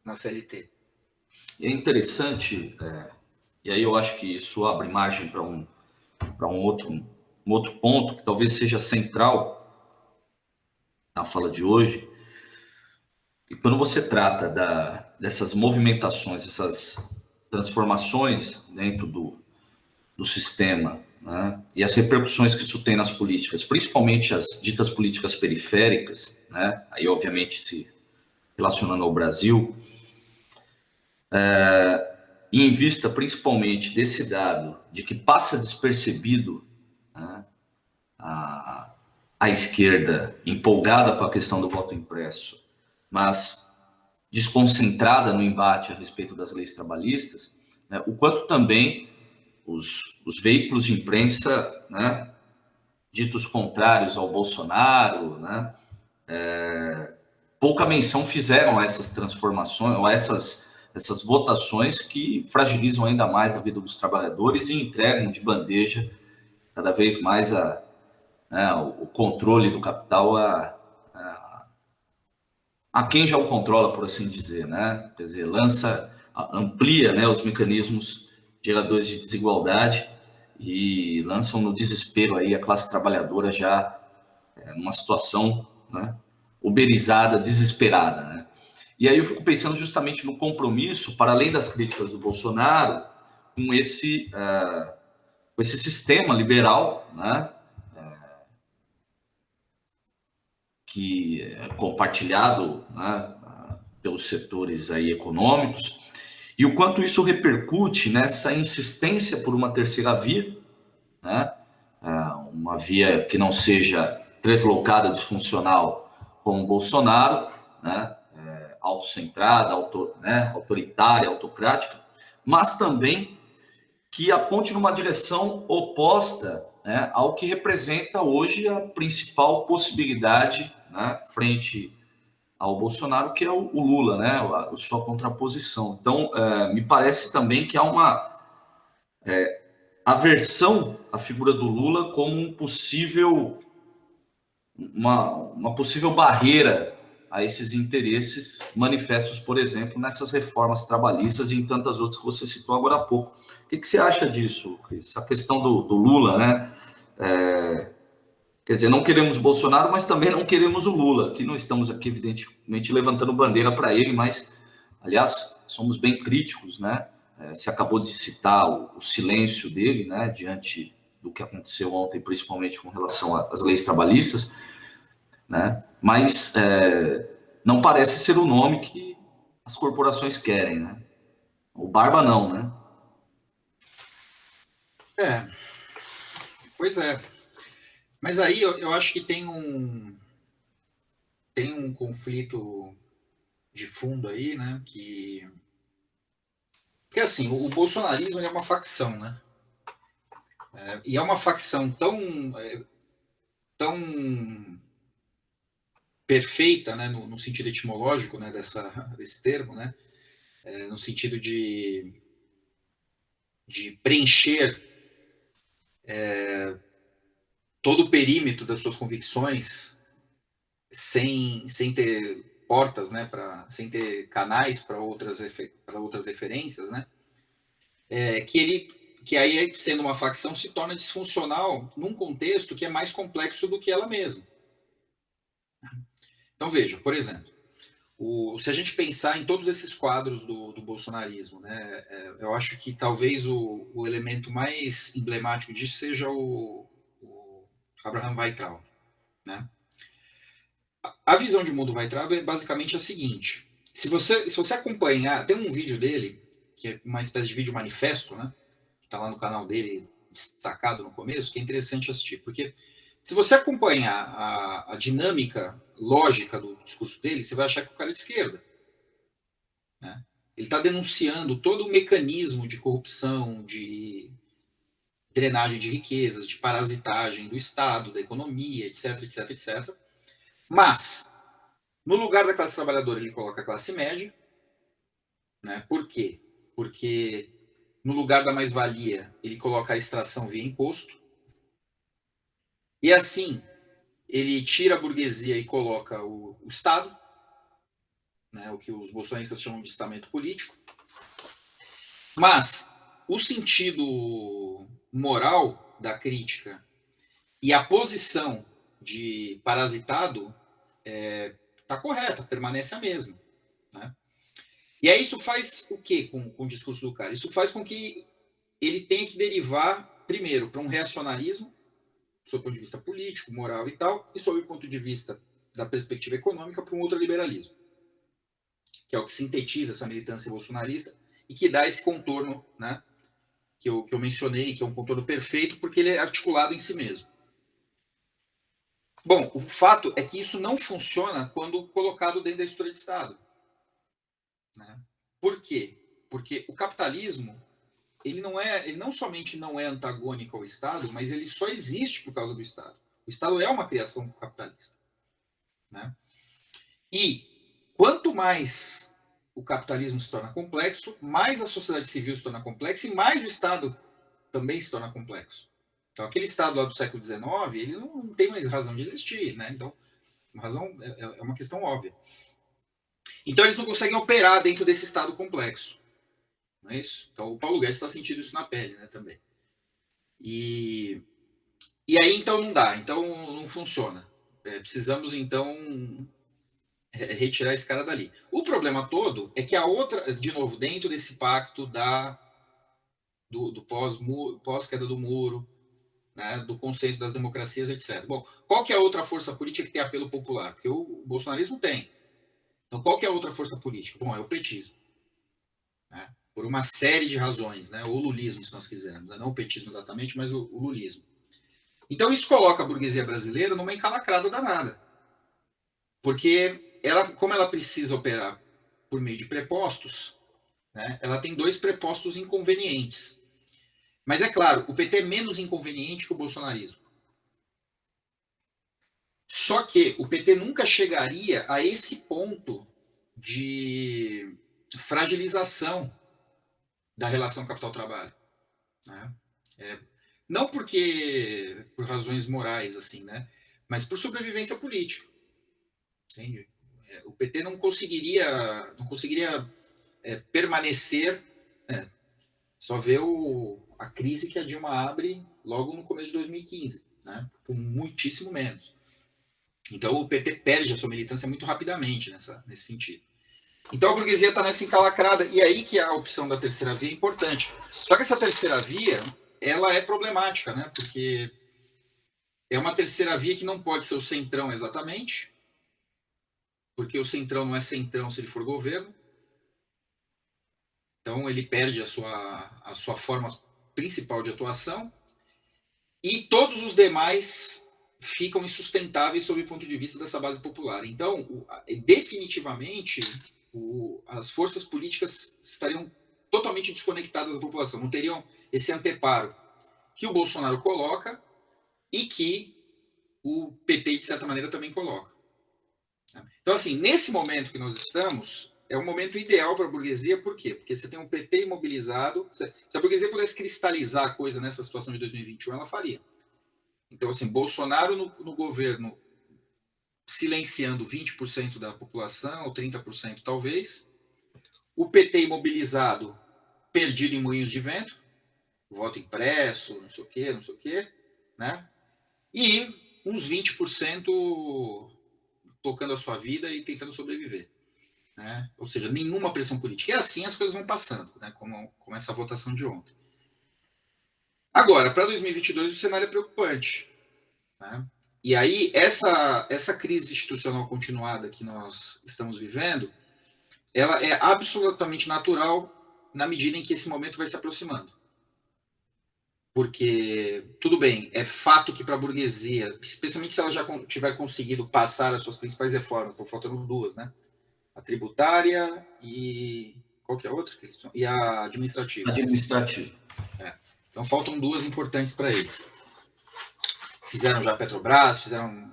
na CLT. E é interessante, e aí eu acho que isso abre margem para um outro ponto que talvez seja central na fala de hoje. E quando você trata dessas movimentações, essas transformações dentro do sistema, né, e as repercussões que isso tem nas políticas, principalmente as ditas políticas periféricas, né, aí obviamente se relacionando ao Brasil, e em vista principalmente desse dado de que passa despercebido, né, a esquerda empolgada com a questão do voto impresso, mas desconcentrada no embate a respeito das leis trabalhistas, né, o quanto também os veículos de imprensa, né, ditos contrários ao Bolsonaro, né, pouca menção fizeram a essas transformações, ou a essas votações que fragilizam ainda mais a vida dos trabalhadores e entregam de bandeja cada vez mais o controle do capital a quem já o controla, por assim dizer, né? Quer dizer, amplia, né, os mecanismos geradores de desigualdade e lançam no desespero aí a classe trabalhadora já numa situação, né, uberizada, desesperada, né? E aí eu fico pensando justamente no compromisso, para além das críticas do Bolsonaro, com esse sistema liberal, né, que é compartilhado, né, pelos setores aí econômicos, e o quanto isso repercute nessa insistência por uma terceira via, né, uma via que não seja deslocada, disfuncional, como Bolsonaro, né, autocentrada, né, autoritária, autocrática, mas também que aponte numa direção oposta, né, ao que representa hoje a principal possibilidade, né, frente ao Bolsonaro, que é o Lula, né, a sua contraposição. Então, me parece também que há uma aversão à figura do Lula como uma possível barreira a esses interesses manifestos, por exemplo, nessas reformas trabalhistas e em tantas outras que você citou agora há pouco. O que você acha disso, Cris? A questão do Lula, né? Quer dizer, não queremos Bolsonaro, mas também não queremos o Lula, que não estamos aqui, evidentemente, levantando bandeira para ele, mas, aliás, somos bem críticos, né? Você acabou de citar o silêncio dele, né, diante do que aconteceu ontem, principalmente com relação às leis trabalhistas, né? Mas não parece ser o nome que as corporações querem, né? O Barba não, né? É, pois é. Mas aí eu acho que tem um conflito de fundo aí, né? Que assim, o bolsonarismo é uma facção, né? E é uma facção tão perfeita, né, no sentido etimológico, né, desse termo, né, no sentido de preencher todo o perímetro das suas convicções sem ter portas, né, sem ter canais para outras referências, né, que aí, sendo uma facção, se torna disfuncional num contexto que é mais complexo do que ela mesma. Então, veja, por exemplo, se a gente pensar em todos esses quadros do bolsonarismo, né, eu acho que talvez o elemento mais emblemático disso seja o Abraham Weintraub, né? A visão de mundo Weintraub é basicamente a seguinte: se você acompanhar, tem um vídeo dele que é uma espécie de vídeo manifesto, né? Que está lá no canal dele destacado no começo, que é interessante assistir, porque se você acompanhar a dinâmica lógica do discurso dele, você vai achar que o cara é de esquerda, né? Ele está denunciando todo o mecanismo de corrupção, de drenagem de riquezas, de parasitagem do Estado, da economia, etc, etc, etc. Mas, no lugar da classe trabalhadora, ele coloca a classe média, né? Por quê? Porque no lugar da mais-valia, ele coloca a extração via imposto. E assim, ele tira a burguesia e coloca o Estado, né? O que os bolsonaristas chamam de estamento político. Mas o sentido moral da crítica e a posição de parasitado está correta, permanece a mesma, né? E aí isso faz o que com o discurso do cara? Isso faz com que ele tenha que derivar, primeiro, para um reacionarismo, do seu ponto de vista político, moral e tal, e sob o ponto de vista da perspectiva econômica, para um ultraliberalismo, que é o que sintetiza essa militância bolsonarista e que dá esse contorno, né, que eu mencionei, que é um contorno perfeito, porque ele é articulado em si mesmo. Bom, o fato é que isso não funciona quando colocado dentro da estrutura de Estado, né? Por quê? Porque o capitalismo ele não somente não é antagônico ao Estado, mas ele só existe por causa do Estado. O Estado é uma criação capitalista, né? E quanto mais o capitalismo se torna complexo, mais a sociedade civil se torna complexa e mais o Estado também se torna complexo. Então, aquele Estado lá do século XIX, ele não tem mais razão de existir, né? Então, uma razão é uma questão óbvia. Então, eles não conseguem operar dentro desse estado complexo. Não é isso? Então, o Paulo Guedes está sentindo isso na pele, né, também. E aí, então, não dá. Então, não funciona. Precisamos, então, retirar esse cara dali. O problema todo é que a outra, de novo, dentro desse pacto do pós-queda do muro, né, do consenso das democracias, etc. Bom, qual que é a outra força política que tem apelo popular? Porque o bolsonarismo tem. Então, qual que é a outra força política? Bom, é o petismo. Né? Por uma série de razões, né? Ou o lulismo, se nós quisermos. Né? Não o petismo exatamente, mas o lulismo. Então, isso coloca a burguesia brasileira numa encalacrada danada. Porque, como ela precisa operar por meio de prepostos, né, ela tem 2 prepostos inconvenientes. Mas, é claro, o PT é menos inconveniente que o bolsonarismo. Só que o PT nunca chegaria a esse ponto de fragilização da relação capital-trabalho. Né? Não por razões morais, assim, né? Mas por sobrevivência política. Entende? O PT não conseguiria permanecer. Né? Só vê a crise que a Dilma abre logo no começo de 2015, né? Com muitíssimo menos. Então o PT perde a sua militância muito rapidamente nesse sentido. Então a burguesia está nessa encalacrada, e aí que a opção da terceira via é importante. Só que essa terceira via, ela é problemática, né? Porque é uma terceira via que não pode ser o centrão exatamente, porque o centrão não é centrão se ele for governo. Então ele perde a sua forma principal de atuação, e todos os demais ficam insustentáveis sob o ponto de vista dessa base popular. Então, definitivamente, as forças políticas estariam totalmente desconectadas da população, não teriam esse anteparo que o Bolsonaro coloca e que o PT, de certa maneira, também coloca. Então, assim, nesse momento que nós estamos, é um momento ideal para a burguesia, por quê? Porque você tem um PT imobilizado. Se a burguesia pudesse cristalizar a coisa nessa situação de 2021, ela faria. Então, assim, Bolsonaro no governo silenciando 20% da população, ou 30% talvez. O PT imobilizado, perdido em moinhos de vento, voto impresso, não sei o quê, né? E uns 20% tocando a sua vida e tentando sobreviver. Né? Ou seja, nenhuma pressão política. E assim as coisas vão passando, né? como essa votação de ontem. Agora, para 2022, o cenário é preocupante. Né? E aí, essa crise institucional continuada que nós estamos vivendo, ela é absolutamente natural na medida em que esse momento vai se aproximando. Porque, tudo bem, é fato que para a burguesia, especialmente se ela já tiver conseguido passar as suas principais reformas, estão faltando 2, né? A tributária e... Qual que é a outra? E a administrativa. Administrativa. Então, faltam 2 importantes para eles. Fizeram já a Petrobras, fizeram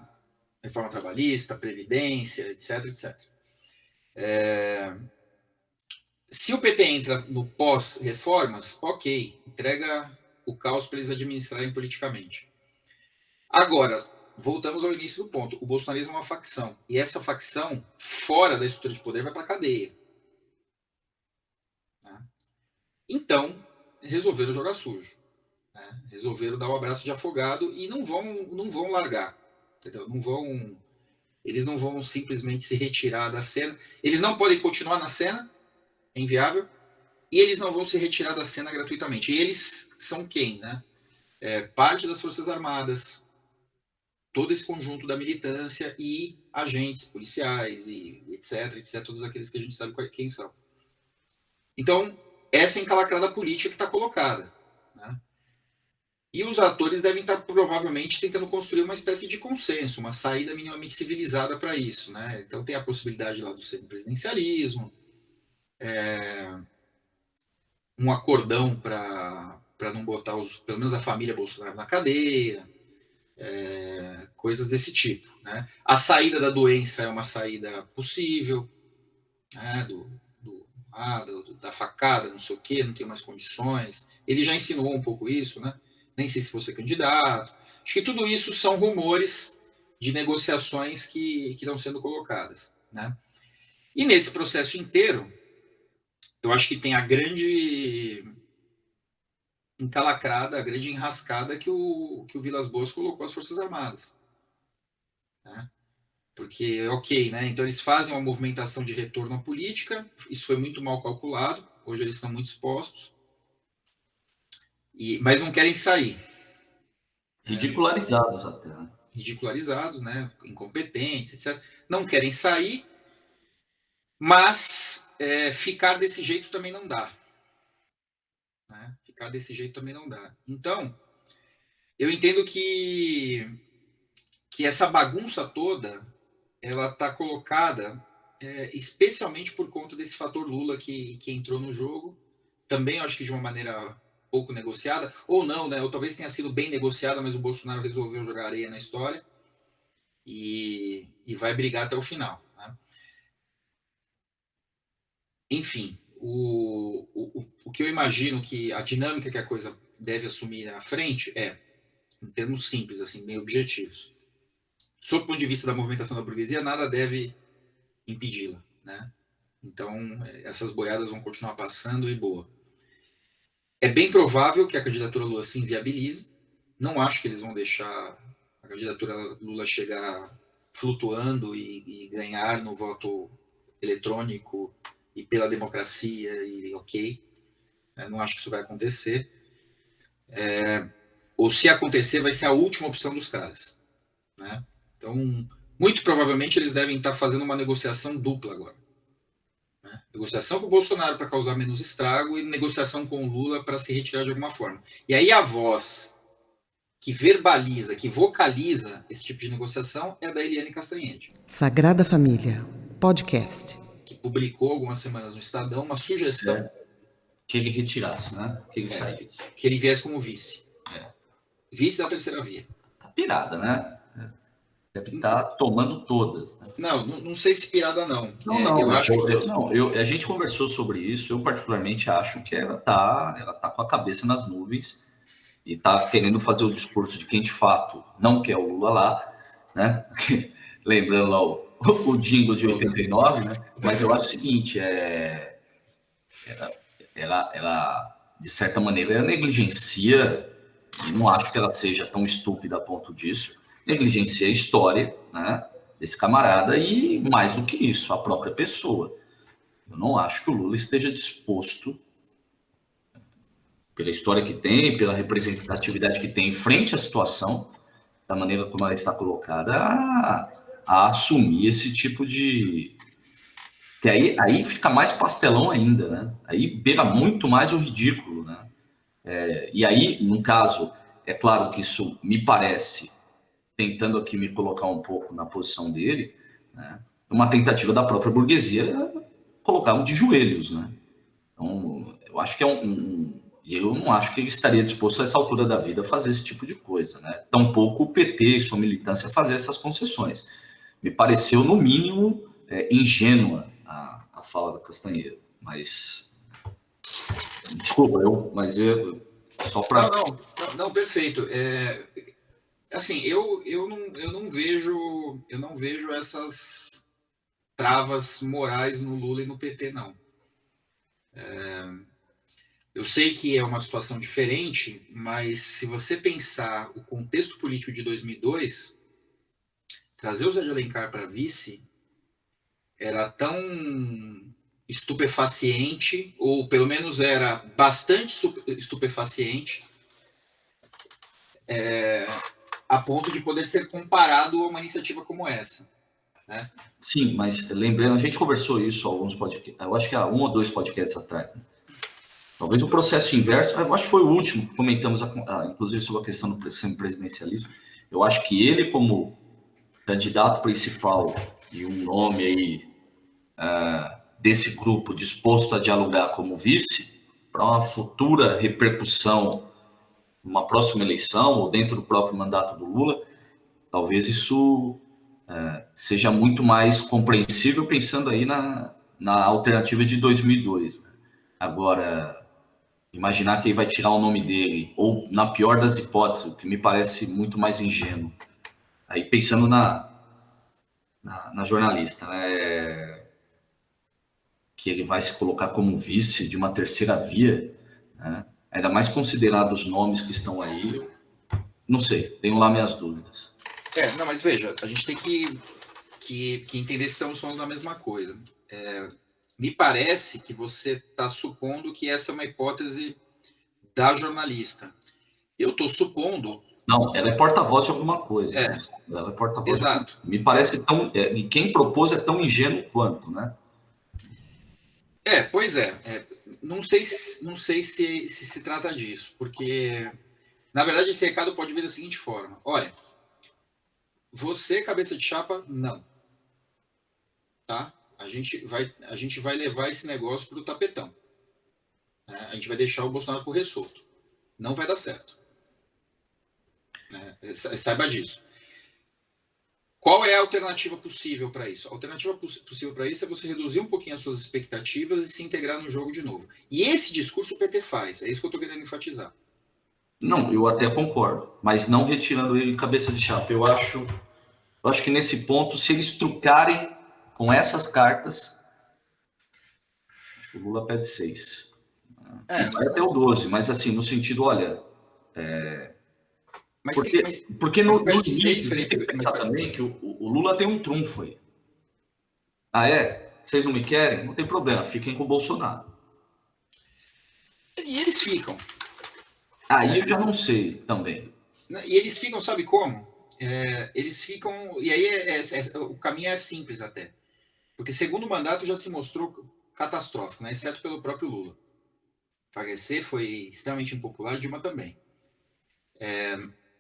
reforma trabalhista, previdência, etc, etc. Se o PT entra no pós-reformas, ok, entrega o caos para eles administrarem politicamente. Agora, voltamos ao início do ponto. O bolsonarismo é uma facção. E essa facção, fora da estrutura de poder, vai para a cadeia. Né? Então, resolveram jogar sujo. Né? Resolveram dar um abraço de afogado e não vão largar. Entendeu? Eles não vão simplesmente se retirar da cena. Eles não podem continuar na cena, é inviável. E eles não vão se retirar da cena gratuitamente. E eles são quem? Né? Parte das Forças Armadas, todo esse conjunto da militância e agentes policiais, e etc, todos aqueles que a gente sabe quem são. Então, essa encalacrada política que está colocada. Né? E os atores devem estar, provavelmente, tentando construir uma espécie de consenso, uma saída minimamente civilizada para isso. Né? Então, tem a possibilidade lá do semipresidencialismo, um acordão para não botar pelo menos a família Bolsonaro na cadeia, coisas desse tipo. Né? A saída da doença é uma saída possível, né? Da facada, não sei o quê, não tem mais condições. Ele já insinuou um pouco isso, né? Nem sei se você é candidato. Acho que tudo isso são rumores de negociações que estão sendo colocadas. Né? E nesse processo inteiro, eu acho que tem a grande encalacrada, a grande enrascada que o Vilas Boas colocou às Forças Armadas. Né? Porque, ok, né? Então eles fazem uma movimentação de retorno à política, isso foi muito mal calculado, hoje eles estão muito expostos, mas não querem sair. Ridicularizados até, né? Ridicularizados, né? Incompetentes, etc. Não querem sair, mas ficar desse jeito também não dá. Né? Ficar desse jeito também não dá. Então, eu entendo que essa bagunça toda, ela está colocada especialmente por conta desse fator Lula que entrou no jogo. Também acho que de uma maneira pouco negociada, ou não, né? Ou talvez tenha sido bem negociada, mas o Bolsonaro resolveu jogar areia na história e vai brigar até o final. Né? Enfim, o que eu imagino que a dinâmica que a coisa deve assumir à frente em termos simples, assim, meio objetivos. Sob o ponto de vista da movimentação da burguesia, nada deve impedi-la, né? Então, essas boiadas vão continuar passando e boa. É bem provável que a candidatura Lula se inviabilize. Não acho que eles vão deixar a candidatura Lula chegar flutuando e ganhar no voto eletrônico e pela democracia e ok. Não acho que isso vai acontecer. Ou se acontecer, vai ser a última opção dos caras. Né? Então, muito provavelmente eles devem estar fazendo uma negociação dupla agora. Né? Negociação com o Bolsonaro para causar menos estrago e negociação com o Lula para se retirar de alguma forma. E aí a voz que verbaliza, que vocaliza esse tipo de negociação é a da Eliane Castanhede. Sagrada Família, podcast. Que publicou algumas semanas no Estadão uma sugestão que ele retirasse, né? Que ele saísse. Que ele viesse como vice. Vice da terceira via. Tá pirada, né? Deve estar tomando todas. Né? Não sei se pirada não. A gente conversou sobre isso. Eu particularmente acho que ela tá com a cabeça nas nuvens e tá querendo fazer o discurso de quem de fato não quer o Lula lá, né? Lembrando lá o jingle de 89, né? Mas eu acho o seguinte, ela de certa maneira ela negligencia, não acho que ela seja tão estúpida a ponto disso, negligencia a história, né, desse camarada e, mais do que isso, a própria pessoa. Eu não acho que o Lula esteja disposto, pela história que tem, pela representatividade que tem, frente à situação, da maneira como ela está colocada, a assumir esse tipo de... Que aí fica mais pastelão ainda, né? Aí beira muito mais o ridículo, né? E aí, no caso, é claro que isso me parece, tentando aqui me colocar um pouco na posição dele, né? Uma tentativa da própria burguesia colocá-lo de joelhos, né? Então, eu acho que eu não acho que ele estaria disposto a essa altura da vida a fazer esse tipo de coisa, né? Tampouco o PT e sua militância fazer essas concessões. Me pareceu, no mínimo, ingênua a fala da Castanheira, mas desculpa, só para... Não, perfeito. Assim, eu não vejo essas travas morais no Lula e no PT, não. Eu sei que é uma situação diferente, mas se você pensar o contexto político de 2002, trazer o Zé de Alencar para vice era tão estupefaciente, ou pelo menos era bastante estupefaciente, a ponto de poder ser comparado a uma iniciativa como essa. Né? Sim, mas lembrando, a gente conversou isso alguns podcasts, eu acho que há 1 ou 2 podcasts atrás. Né? Talvez o processo inverso, eu acho que foi o último que comentamos, inclusive sobre a questão do semipresidencialismo. Eu acho que ele, como candidato principal e um nome aí desse grupo disposto a dialogar como vice, para uma futura repercussão, uma próxima eleição ou dentro do próprio mandato do Lula, talvez isso seja muito mais compreensível pensando aí na alternativa de 2002. Né? Agora, imaginar que ele vai tirar o nome dele, ou na pior das hipóteses, o que me parece muito mais ingênuo, aí pensando na jornalista, né? que ele vai se colocar como vice de uma terceira via, né? Ainda mais considerado os nomes que estão aí, não sei, tenho lá minhas dúvidas. Não, mas veja, a gente tem que entender se estamos falando da mesma coisa. Me parece que você está supondo que essa é uma hipótese da jornalista. Eu estou supondo... Não, ela é porta-voz de alguma coisa. Ela é porta-voz. Exato. Me parece tão... E quem propôs é tão ingênuo quanto, né? Pois é. Não sei se trata disso, porque, na verdade, esse recado pode vir da seguinte forma. Olha, você, cabeça de chapa, não. Tá? A gente vai levar esse negócio para o tapetão. A gente vai deixar o Bolsonaro correr solto. Não vai dar certo. Saiba disso. Qual é a alternativa possível para isso? A alternativa possível para isso é você reduzir um pouquinho as suas expectativas e se integrar no jogo de novo. E esse discurso o PT faz. É isso que eu estou querendo enfatizar. Não, eu até concordo. Mas não retirando ele de cabeça de chapa. Eu acho que nesse ponto, se eles trucarem com essas cartas, o Lula pede 6. Vai até o 12, mas assim, no sentido, olha... Porque no limite, tem que pensar também que o Lula tem um trunfo aí. Vocês não me querem? Não tem problema, fiquem com o Bolsonaro. E eles ficam. Aí eu já não sei também. E eles ficam, sabe como? Eles ficam... E aí o caminho é simples até. Porque segundo mandato já se mostrou catastrófico, né? Exceto pelo próprio Lula. Parecer foi extremamente impopular, Dilma também.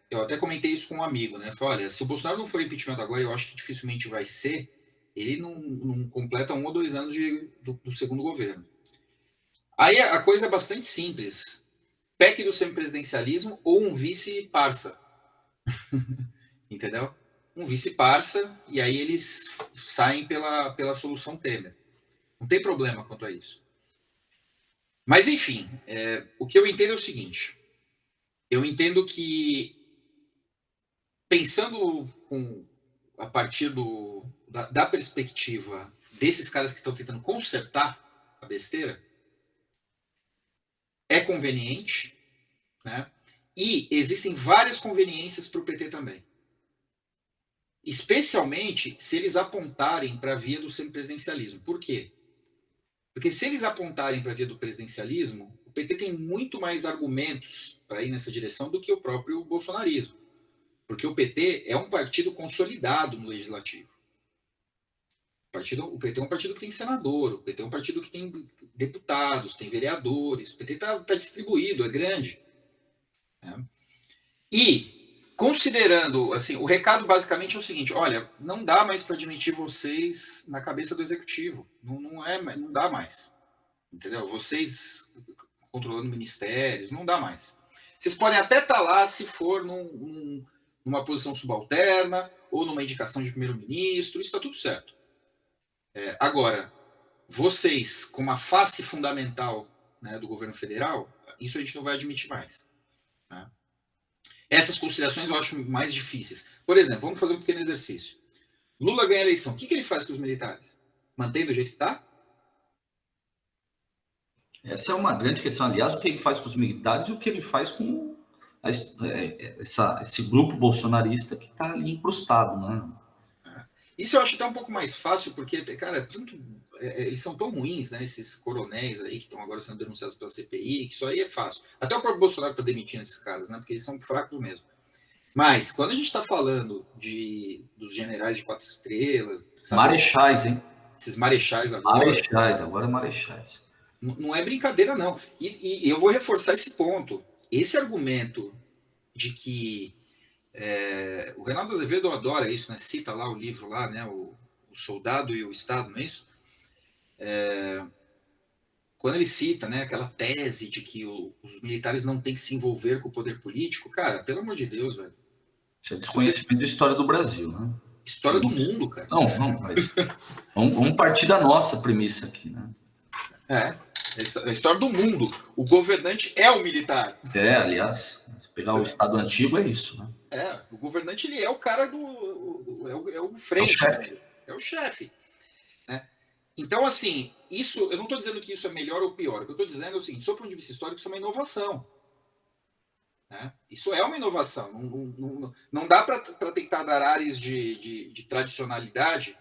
Eu até comentei isso com um amigo, né? Falei, olha, se o Bolsonaro não for impeachment agora, eu acho que dificilmente vai ser, ele não completa 1 ou 2 anos do segundo governo. Aí a coisa é bastante simples. PEC do semipresidencialismo ou um vice-parça. Entendeu? Um vice-parça, e aí eles saem pela solução Temer. Não tem problema quanto a isso. Mas, enfim, o que eu entendo é o seguinte. Eu entendo que, pensando a partir da perspectiva desses caras que estão tentando consertar a besteira, é conveniente, né? E existem várias conveniências para o PT também. Especialmente se eles apontarem para a via do semipresidencialismo. Por quê? Porque se eles apontarem para a via do presidencialismo, o PT tem muito mais argumentos para ir nessa direção do que o próprio bolsonarismo. Porque o PT é um partido consolidado no legislativo. O PT é um partido que tem senador, o PT é um partido que tem deputados, tem vereadores, o PT está distribuído, é grande. Né? E, considerando, assim, o recado basicamente é o seguinte, olha, não dá mais para admitir vocês na cabeça do executivo, não dá mais, entendeu? Vocês controlando ministérios, não dá mais. Vocês podem até estar lá se for numa posição subalterna ou numa indicação de primeiro-ministro, isso está tudo certo. Agora, vocês, como a face fundamental, né, do governo federal, isso a gente não vai admitir mais. Né? Essas considerações eu acho mais difíceis. Por exemplo, vamos fazer um pequeno exercício. Lula ganha a eleição. O que ele faz com os militares? Mantém do jeito que está? Essa é uma grande questão. Aliás, o que ele faz com os militares e o que ele faz com esse grupo bolsonarista que está ali incrustado, né? Isso eu acho até um pouco mais fácil, porque, cara, eles são tão ruins, né? Esses coronéis aí que estão agora sendo denunciados pela CPI, que isso aí é fácil. Até o próprio Bolsonaro está demitindo esses caras, né? Porque eles são fracos mesmo. Mas, quando a gente está falando dos generais de 4 estrelas... Sabe? Marechais, hein? Esses marechais agora... Agora marechais. Não é brincadeira, não. E eu vou reforçar esse ponto. Esse argumento de que... o Reinaldo Azevedo adora isso, né? Cita lá o livro lá, né? O Soldado e o Estado, não é isso? Quando ele cita, né, aquela tese de que os militares não têm que se envolver com o poder político, cara, pelo amor de Deus, velho. Isso é desconhecimento da história do Brasil, né? História do mundo, cara. Não, mas vamos partir da nossa premissa aqui, né? A história do mundo. O governante é o militar. Aliás, se pegar o Estado antigo, é isso, né? O governante, ele é o cara é o frente. É o chefe. Né? Então, assim, isso, eu não estou dizendo que isso é melhor ou pior. O que eu estou dizendo é o seguinte, sob o ponto de vista histórico, isso é uma inovação. Né? Isso é uma inovação. Não dá para tentar dar áreas de tradicionalidade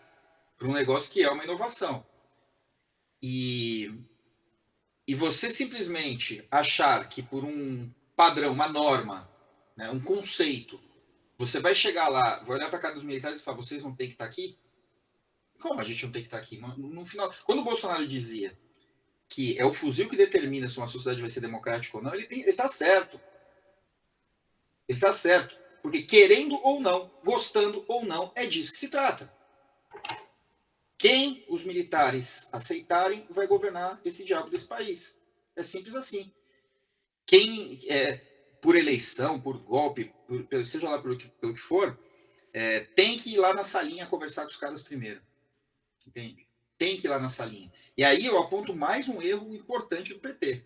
para um negócio que é uma inovação. E você simplesmente achar que por um padrão, uma norma, né, um conceito, você vai chegar lá, vai olhar para a cara dos militares e falar, vocês não têm que estar aqui? Como a gente não tem que estar aqui? No final, quando o Bolsonaro dizia que é o fuzil que determina se uma sociedade vai ser democrática ou não, ele está certo. Ele está certo. Porque querendo ou não, gostando ou não, é disso que se trata. Quem os militares aceitarem vai governar esse diabo desse país. É simples assim. Quem, por eleição, por golpe, seja lá pelo que for, tem que ir lá na salinha conversar com os caras primeiro. Entende? Tem que ir lá na salinha. E aí eu aponto mais um erro importante do PT.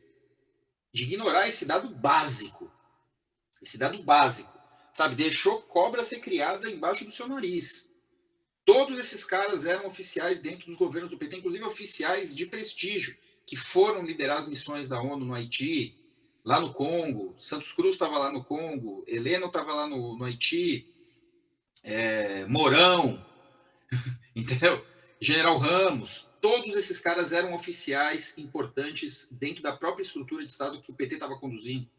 De ignorar esse dado básico. Esse dado básico. Sabe? Deixou cobra ser criada embaixo do seu nariz. Todos esses caras eram oficiais dentro dos governos do PT, inclusive oficiais de prestígio, que foram liderar as missões da ONU no Haiti, lá no Congo. Santos Cruz estava lá no Congo, Heleno estava lá no Haiti, Mourão, entendeu? General Ramos, todos esses caras eram oficiais importantes dentro da própria estrutura de Estado que o PT estava conduzindo.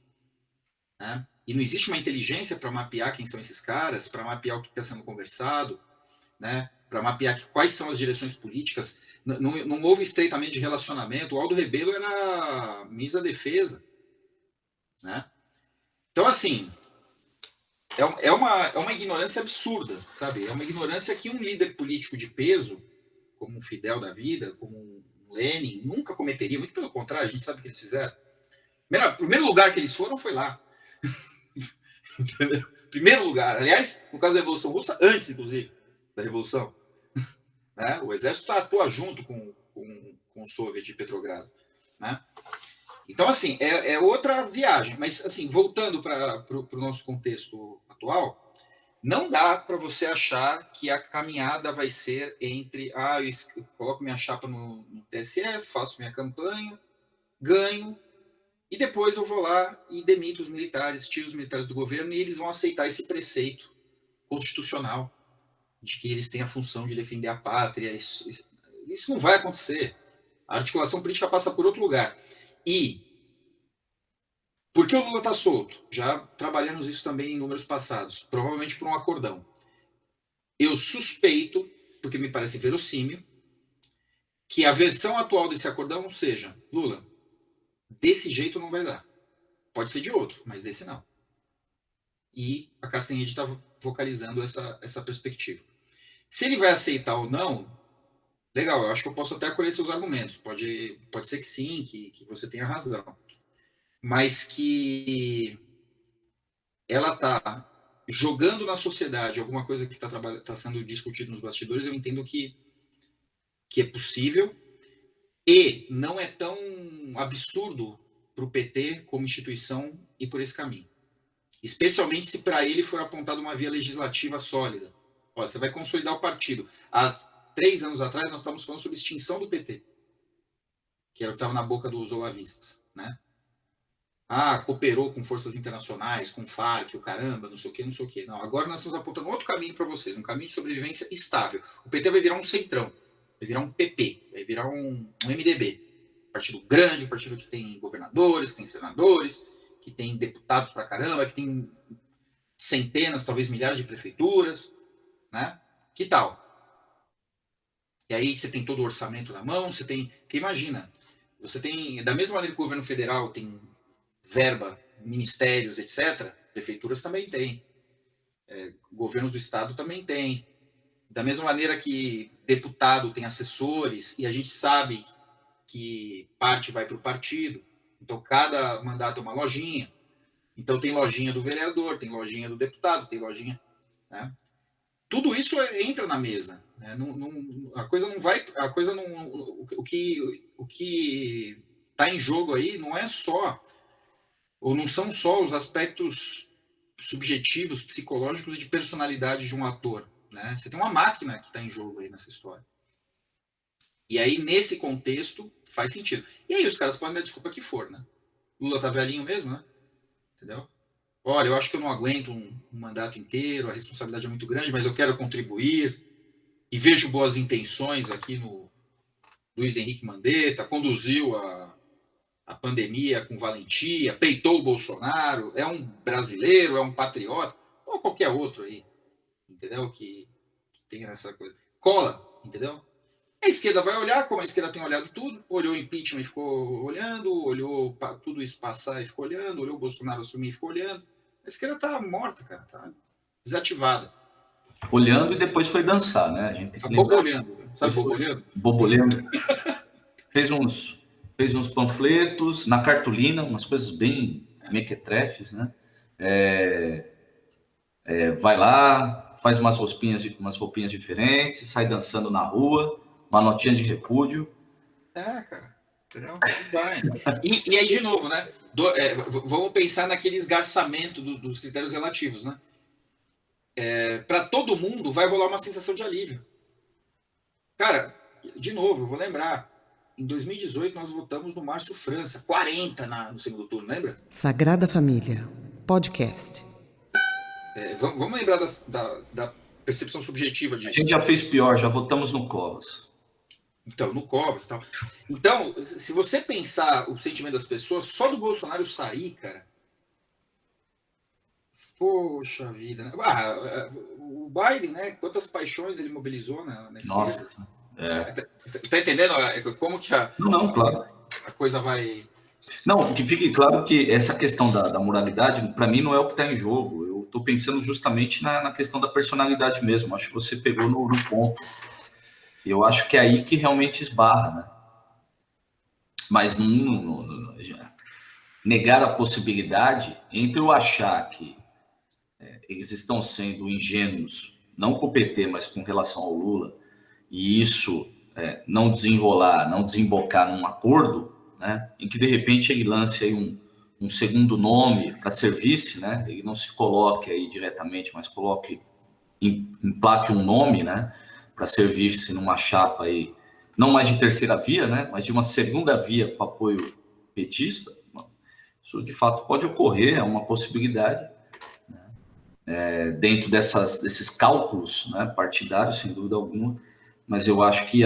Né? E não existe uma inteligência para mapear quem são esses caras, para mapear o que está sendo conversado, né? Para mapear quais são as direções políticas. Não houve estreitamento de relacionamento. O Aldo Rebelo era ministro da Defesa. Né? Então, assim, é uma ignorância absurda, sabe? É uma ignorância que um líder político de peso, como um Fidel da vida, como um Lenin, nunca cometeria. Muito pelo contrário, a gente sabe o que eles fizeram. O primeiro lugar que eles foram foi lá. Entendeu? Primeiro lugar. Aliás, no caso da Revolução Russa, antes, inclusive, da Revolução. Né? O exército atua junto com o Soviet de Petrogrado. Né? Então, assim, é outra viagem. Mas, assim, voltando para o nosso contexto atual, não dá para você achar que a caminhada vai ser entre eu coloco minha chapa no TSE, faço minha campanha, ganho, e depois eu vou lá e demito os militares, tiro os militares do governo, e eles vão aceitar esse preceito constitucional de que eles têm a função de defender a pátria. Isso não vai acontecer. A articulação política passa por outro lugar. E por que o Lula está solto? Já trabalhamos isso também em números passados. Provavelmente por um acordão. Eu suspeito, porque me parece verossímil, que a versão atual desse acordão seja: Lula, desse jeito não vai dar. Pode ser de outro, mas desse não. E a Castanhede está vocalizando essa perspectiva. Se ele vai aceitar ou não, legal, eu acho que eu posso até acolher seus argumentos. Pode ser que sim, que você tenha razão. Mas que ela está jogando na sociedade alguma coisa que está sendo discutido nos bastidores, eu entendo que é possível e não é tão absurdo para o PT como instituição ir por esse caminho. Especialmente se para ele for apontada uma via legislativa sólida. Olha, você vai consolidar o partido. Há 3 anos atrás, nós estávamos falando sobre extinção do PT, que era o que estava na boca dos olavistas. Né? Cooperou com forças internacionais, com Farc, o caramba, não sei o quê, não sei o quê. Não, agora nós estamos apontando outro caminho para vocês, um caminho de sobrevivência estável. O PT vai virar um centrão, vai virar um PP, vai virar um MDB. Partido grande, partido que tem governadores, tem senadores, que tem deputados pra caramba, que tem centenas, talvez milhares de prefeituras. Né? Que tal? E aí você tem todo o orçamento na mão, você tem... Porque imagina, você tem... Da mesma maneira que o governo federal tem verba, ministérios, etc., prefeituras também têm. Governos do estado também têm. Da mesma maneira que deputado tem assessores, e a gente sabe que parte vai para o partido. Então, cada mandato é uma lojinha. Então, tem lojinha do vereador, tem lojinha do deputado, tem lojinha... Né? Tudo isso entra na mesa. Né? A coisa não vai... O que está em jogo aí não é só... Ou não são só os aspectos subjetivos, psicológicos e de personalidade de um ator. Né? Você tem uma máquina que está em jogo aí nessa história. E aí, nesse contexto, faz sentido. E aí os caras podem dar desculpa que for, né? Lula tá velhinho mesmo, né? Entendeu? Olha, eu acho que eu não aguento um mandato inteiro, a responsabilidade é muito grande, mas eu quero contribuir. E vejo boas intenções aqui no Luiz Henrique Mandetta, conduziu a pandemia com valentia, peitou o Bolsonaro, é um brasileiro, é um patriota, ou qualquer outro aí, entendeu? Que tem essa coisa. Cola, entendeu? A esquerda vai olhar, como a esquerda tem olhado tudo, olhou o impeachment e ficou olhando, olhou tudo isso passar e ficou olhando, olhou o Bolsonaro assumir e ficou olhando. A esquerda tá morta, cara, tá desativada. Olhando e depois foi dançar, né? A gente tem Tá que lembrar. bobolhando. Sabe bobolhando? Bobolhando. Fez uns panfletos na cartolina, umas coisas bem mequetrefes, né? Vai lá, faz umas roupinhas diferentes, sai dançando na rua, uma notinha de repúdio. Cara. Entendeu? Vai. E aí, de novo, né? Vamos pensar naquele esgarçamento dos critérios relativos, né? Para todo mundo vai rolar uma sensação de alívio. Cara, de novo, eu vou lembrar. Em 2018, nós votamos no Márcio França, 40 no segundo turno, lembra? Sagrada Família, podcast. Vamos lembrar da percepção subjetiva disso. A gente já fez pior, já votamos no Covas. Então, no Covas e tal. Então, se você pensar o sentimento das pessoas, só do Bolsonaro sair, cara. Poxa vida, né? O Biden, né? Quantas paixões ele mobilizou na esquerda. Nossa. Tá entendendo como que Não, claro. a coisa vai. Não, que fique claro que essa questão da moralidade, para mim, não é o que está em jogo. Eu estou pensando justamente na questão da personalidade mesmo. Acho que você pegou no ponto. Eu acho que é aí que realmente esbarra, né? Mas negar a possibilidade entre eu achar que eles estão sendo ingênuos, não com o PT, mas com relação ao Lula, e isso não desenrolar, não desembocar num acordo, né, em que de repente ele lance aí um segundo nome para ser vice, né, ele não se coloque aí diretamente, mas coloque, emplaque um nome, né, para ser vice numa chapa aí, não mais de terceira via, né, mas de uma segunda via com apoio petista. Isso de fato pode ocorrer, é uma possibilidade, né, dentro desses cálculos, né, partidários, sem dúvida alguma, mas eu acho que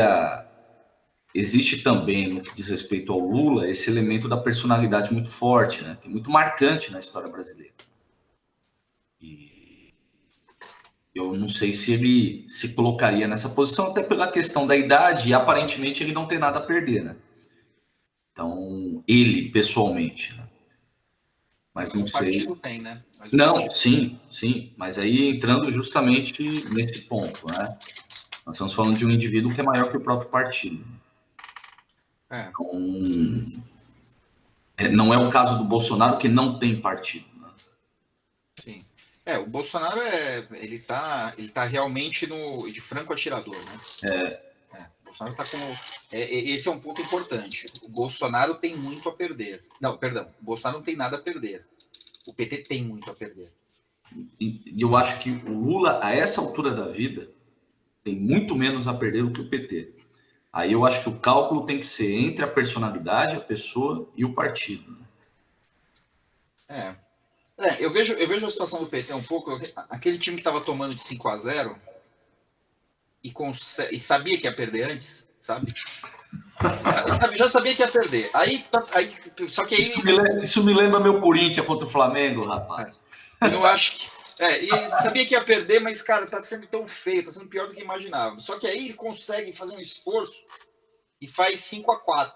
existe também, no que diz respeito ao Lula, esse elemento da personalidade muito forte, né, que é muito marcante na história brasileira. E eu não sei se ele se colocaria nessa posição, até pela questão da idade, e aparentemente ele não tem nada a perder, né? Então, ele, pessoalmente, né? Mas não sei. O partido tem, né? Não, sim, mas aí entrando justamente nesse ponto, né? Nós estamos falando de um indivíduo que é maior que o próprio partido. Então, não é o caso do Bolsonaro, que não tem partido, né? Sim. O Bolsonaro ele tá realmente de franco atirador, né? O Bolsonaro tá como esse é um ponto importante. O Bolsonaro tem muito a perder. Não, perdão, o Bolsonaro não tem nada a perder. O PT tem muito a perder. E eu acho que o Lula, a essa altura da vida, tem muito menos a perder do que o PT. Aí eu acho que o cálculo tem que ser entre a personalidade, a pessoa e o partido, né? Eu vejo a situação do PT um pouco, aquele time que estava tomando de 5-0 e sabia que ia perder antes, sabe? Já sabia que ia perder. Só que aí... Isso me lembra meu Corinthians contra o Flamengo, rapaz. Eu não acho que... e sabia que ia perder, mas, cara, tá sendo tão feio, tá sendo pior do que imaginava. Só que aí ele consegue fazer um esforço e faz 5-4.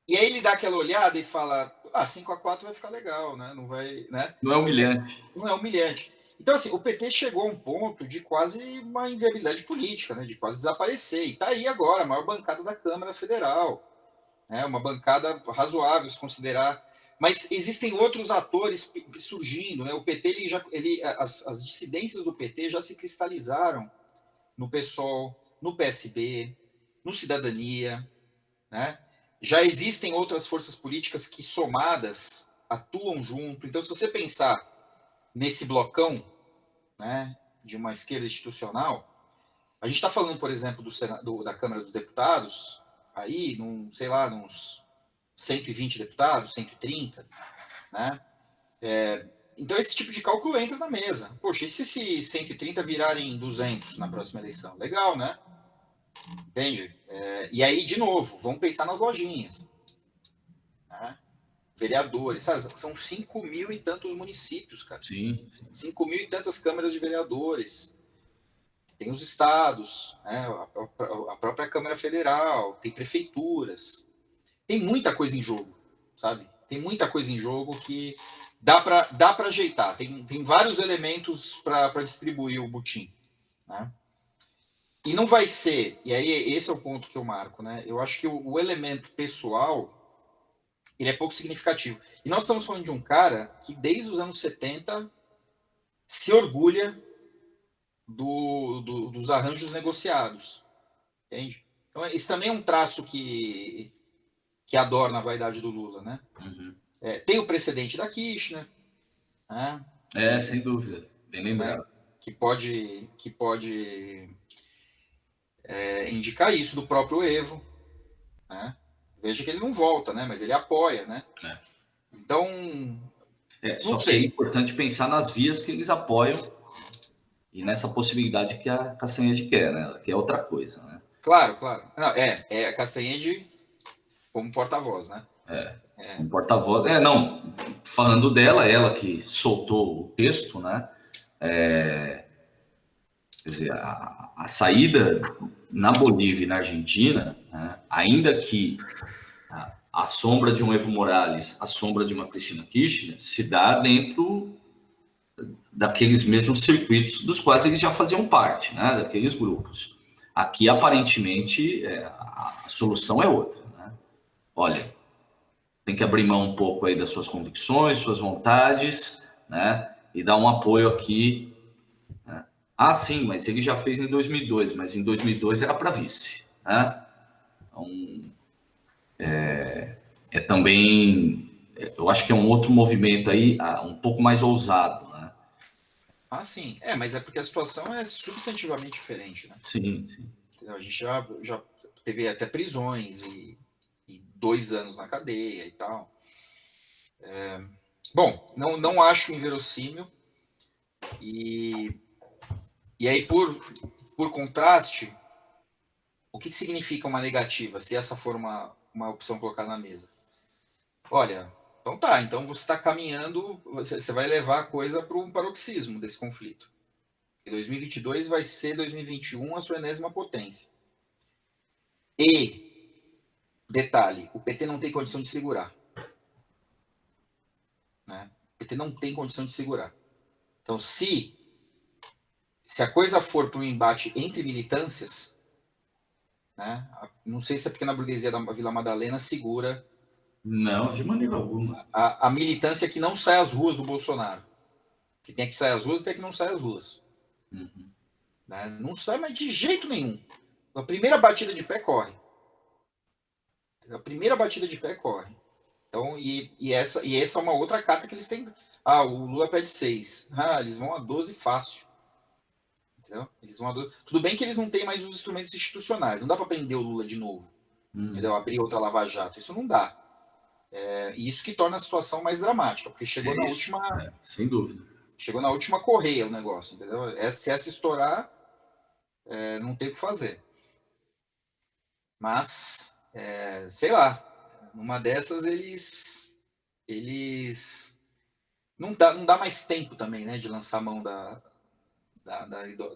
E aí ele dá aquela olhada e fala, 5-4 vai ficar legal, né? Não vai, né? Não é humilhante. Não é humilhante. Então, assim, o PT chegou a um ponto de quase uma inviabilidade política, né? De quase desaparecer. E tá aí agora, a maior bancada da Câmara Federal. Né? Uma bancada razoável, se considerar. Mas existem outros atores surgindo, né? O PT, as dissidências do PT já se cristalizaram no PSOL, no PSB, no Cidadania, né? Já existem outras forças políticas que, somadas, atuam junto. Então, se você pensar nesse blocão, né, de uma esquerda institucional, A gente está falando, por exemplo, da Câmara dos Deputados, aí, sei lá, uns 120 deputados, 130, né? Então, esse tipo de cálculo entra na mesa. Poxa, e se esses 130 virarem 200 na próxima eleição? Legal, né? Entende? E aí, de novo, vamos pensar nas lojinhas. Né? Vereadores, sabe? São 5 mil e tantos municípios, cara. Sim. 5 mil e tantas câmaras de vereadores. Tem os estados, né? A própria Câmara Federal, tem prefeituras. Tem muita coisa em jogo, sabe? Tem muita coisa em jogo que dá para ajeitar. Tem vários elementos para distribuir o butim. Né? E não vai ser, e aí esse é o ponto que eu marco, né? Eu acho que o elemento pessoal, ele é pouco significativo. E nós estamos falando de um cara que desde os anos 70 se orgulha dos arranjos negociados. Entende? Então, esse também é um traço que adorna a vaidade do Lula, né? Uhum. Tem o precedente da Kirchner, né? Sem dúvida, bem lembrado. Né? Que pode indicar isso, do próprio Evo, né? Veja que ele não volta, né? Mas ele apoia, né? Então, só que é importante pensar nas vias que eles apoiam e nessa possibilidade que a Castanhede quer, né? Que é outra coisa, né? Claro. Não, a Castanhede como porta-voz, né? Como porta-voz. Não, falando dela, ela que soltou o texto, né? Quer dizer, a saída na Bolívia e na Argentina, né? Ainda que a sombra de um Evo Morales, a sombra de uma Cristina Kirchner, se dá dentro daqueles mesmos circuitos dos quais eles já faziam parte, né? Daqueles grupos. Aqui, aparentemente, a solução é outra, né? Olha, tem que abrir mão um pouco aí das suas convicções, suas vontades, né? E dar um apoio aqui. Né? Sim, mas ele já fez em 2002, mas em 2002 era para vice, né? Então, também, eu acho que é um outro movimento aí, um pouco mais ousado, né? Sim. Mas é porque a situação é substantivamente diferente, né? Sim. A gente já teve até prisões e 2 anos na cadeia e tal. Bom, não acho inverossímil. E aí, por contraste, o que significa uma negativa, se essa for uma opção colocada na mesa? Olha, então você está caminhando, você vai levar a coisa para um paroxismo desse conflito. E 2022 vai ser 2021 a sua enésima potência. E, detalhe, o PT não tem condição de segurar. Né? O PT não tem condição de segurar. Então, se a coisa for para um embate entre militâncias, né? Não sei se a pequena burguesia da Vila Madalena segura. Não, de maneira alguma. A militância que não sai às ruas do Bolsonaro. Que tem que sair às ruas e tem que não sair às ruas. Uhum. Né? Não sai, mas de jeito nenhum. A primeira batida de pé corre. A primeira batida de pé corre. Então, essa é uma outra carta que eles têm. O Lula pede 6. Eles vão a 12 fácil. Entendeu? Eles vão a 12. Tudo bem que eles não têm mais os instrumentos institucionais. Não dá para prender o Lula de novo. Entendeu? Abrir outra Lava-Jato. Isso não dá. E isso que torna a situação mais dramática, porque chegou na última. Sem dúvida. Chegou na última correia o negócio, entendeu? Se essa estourar, não tem o que fazer. Mas, sei lá, numa dessas eles não dá mais tempo também, né, de lançar a mão da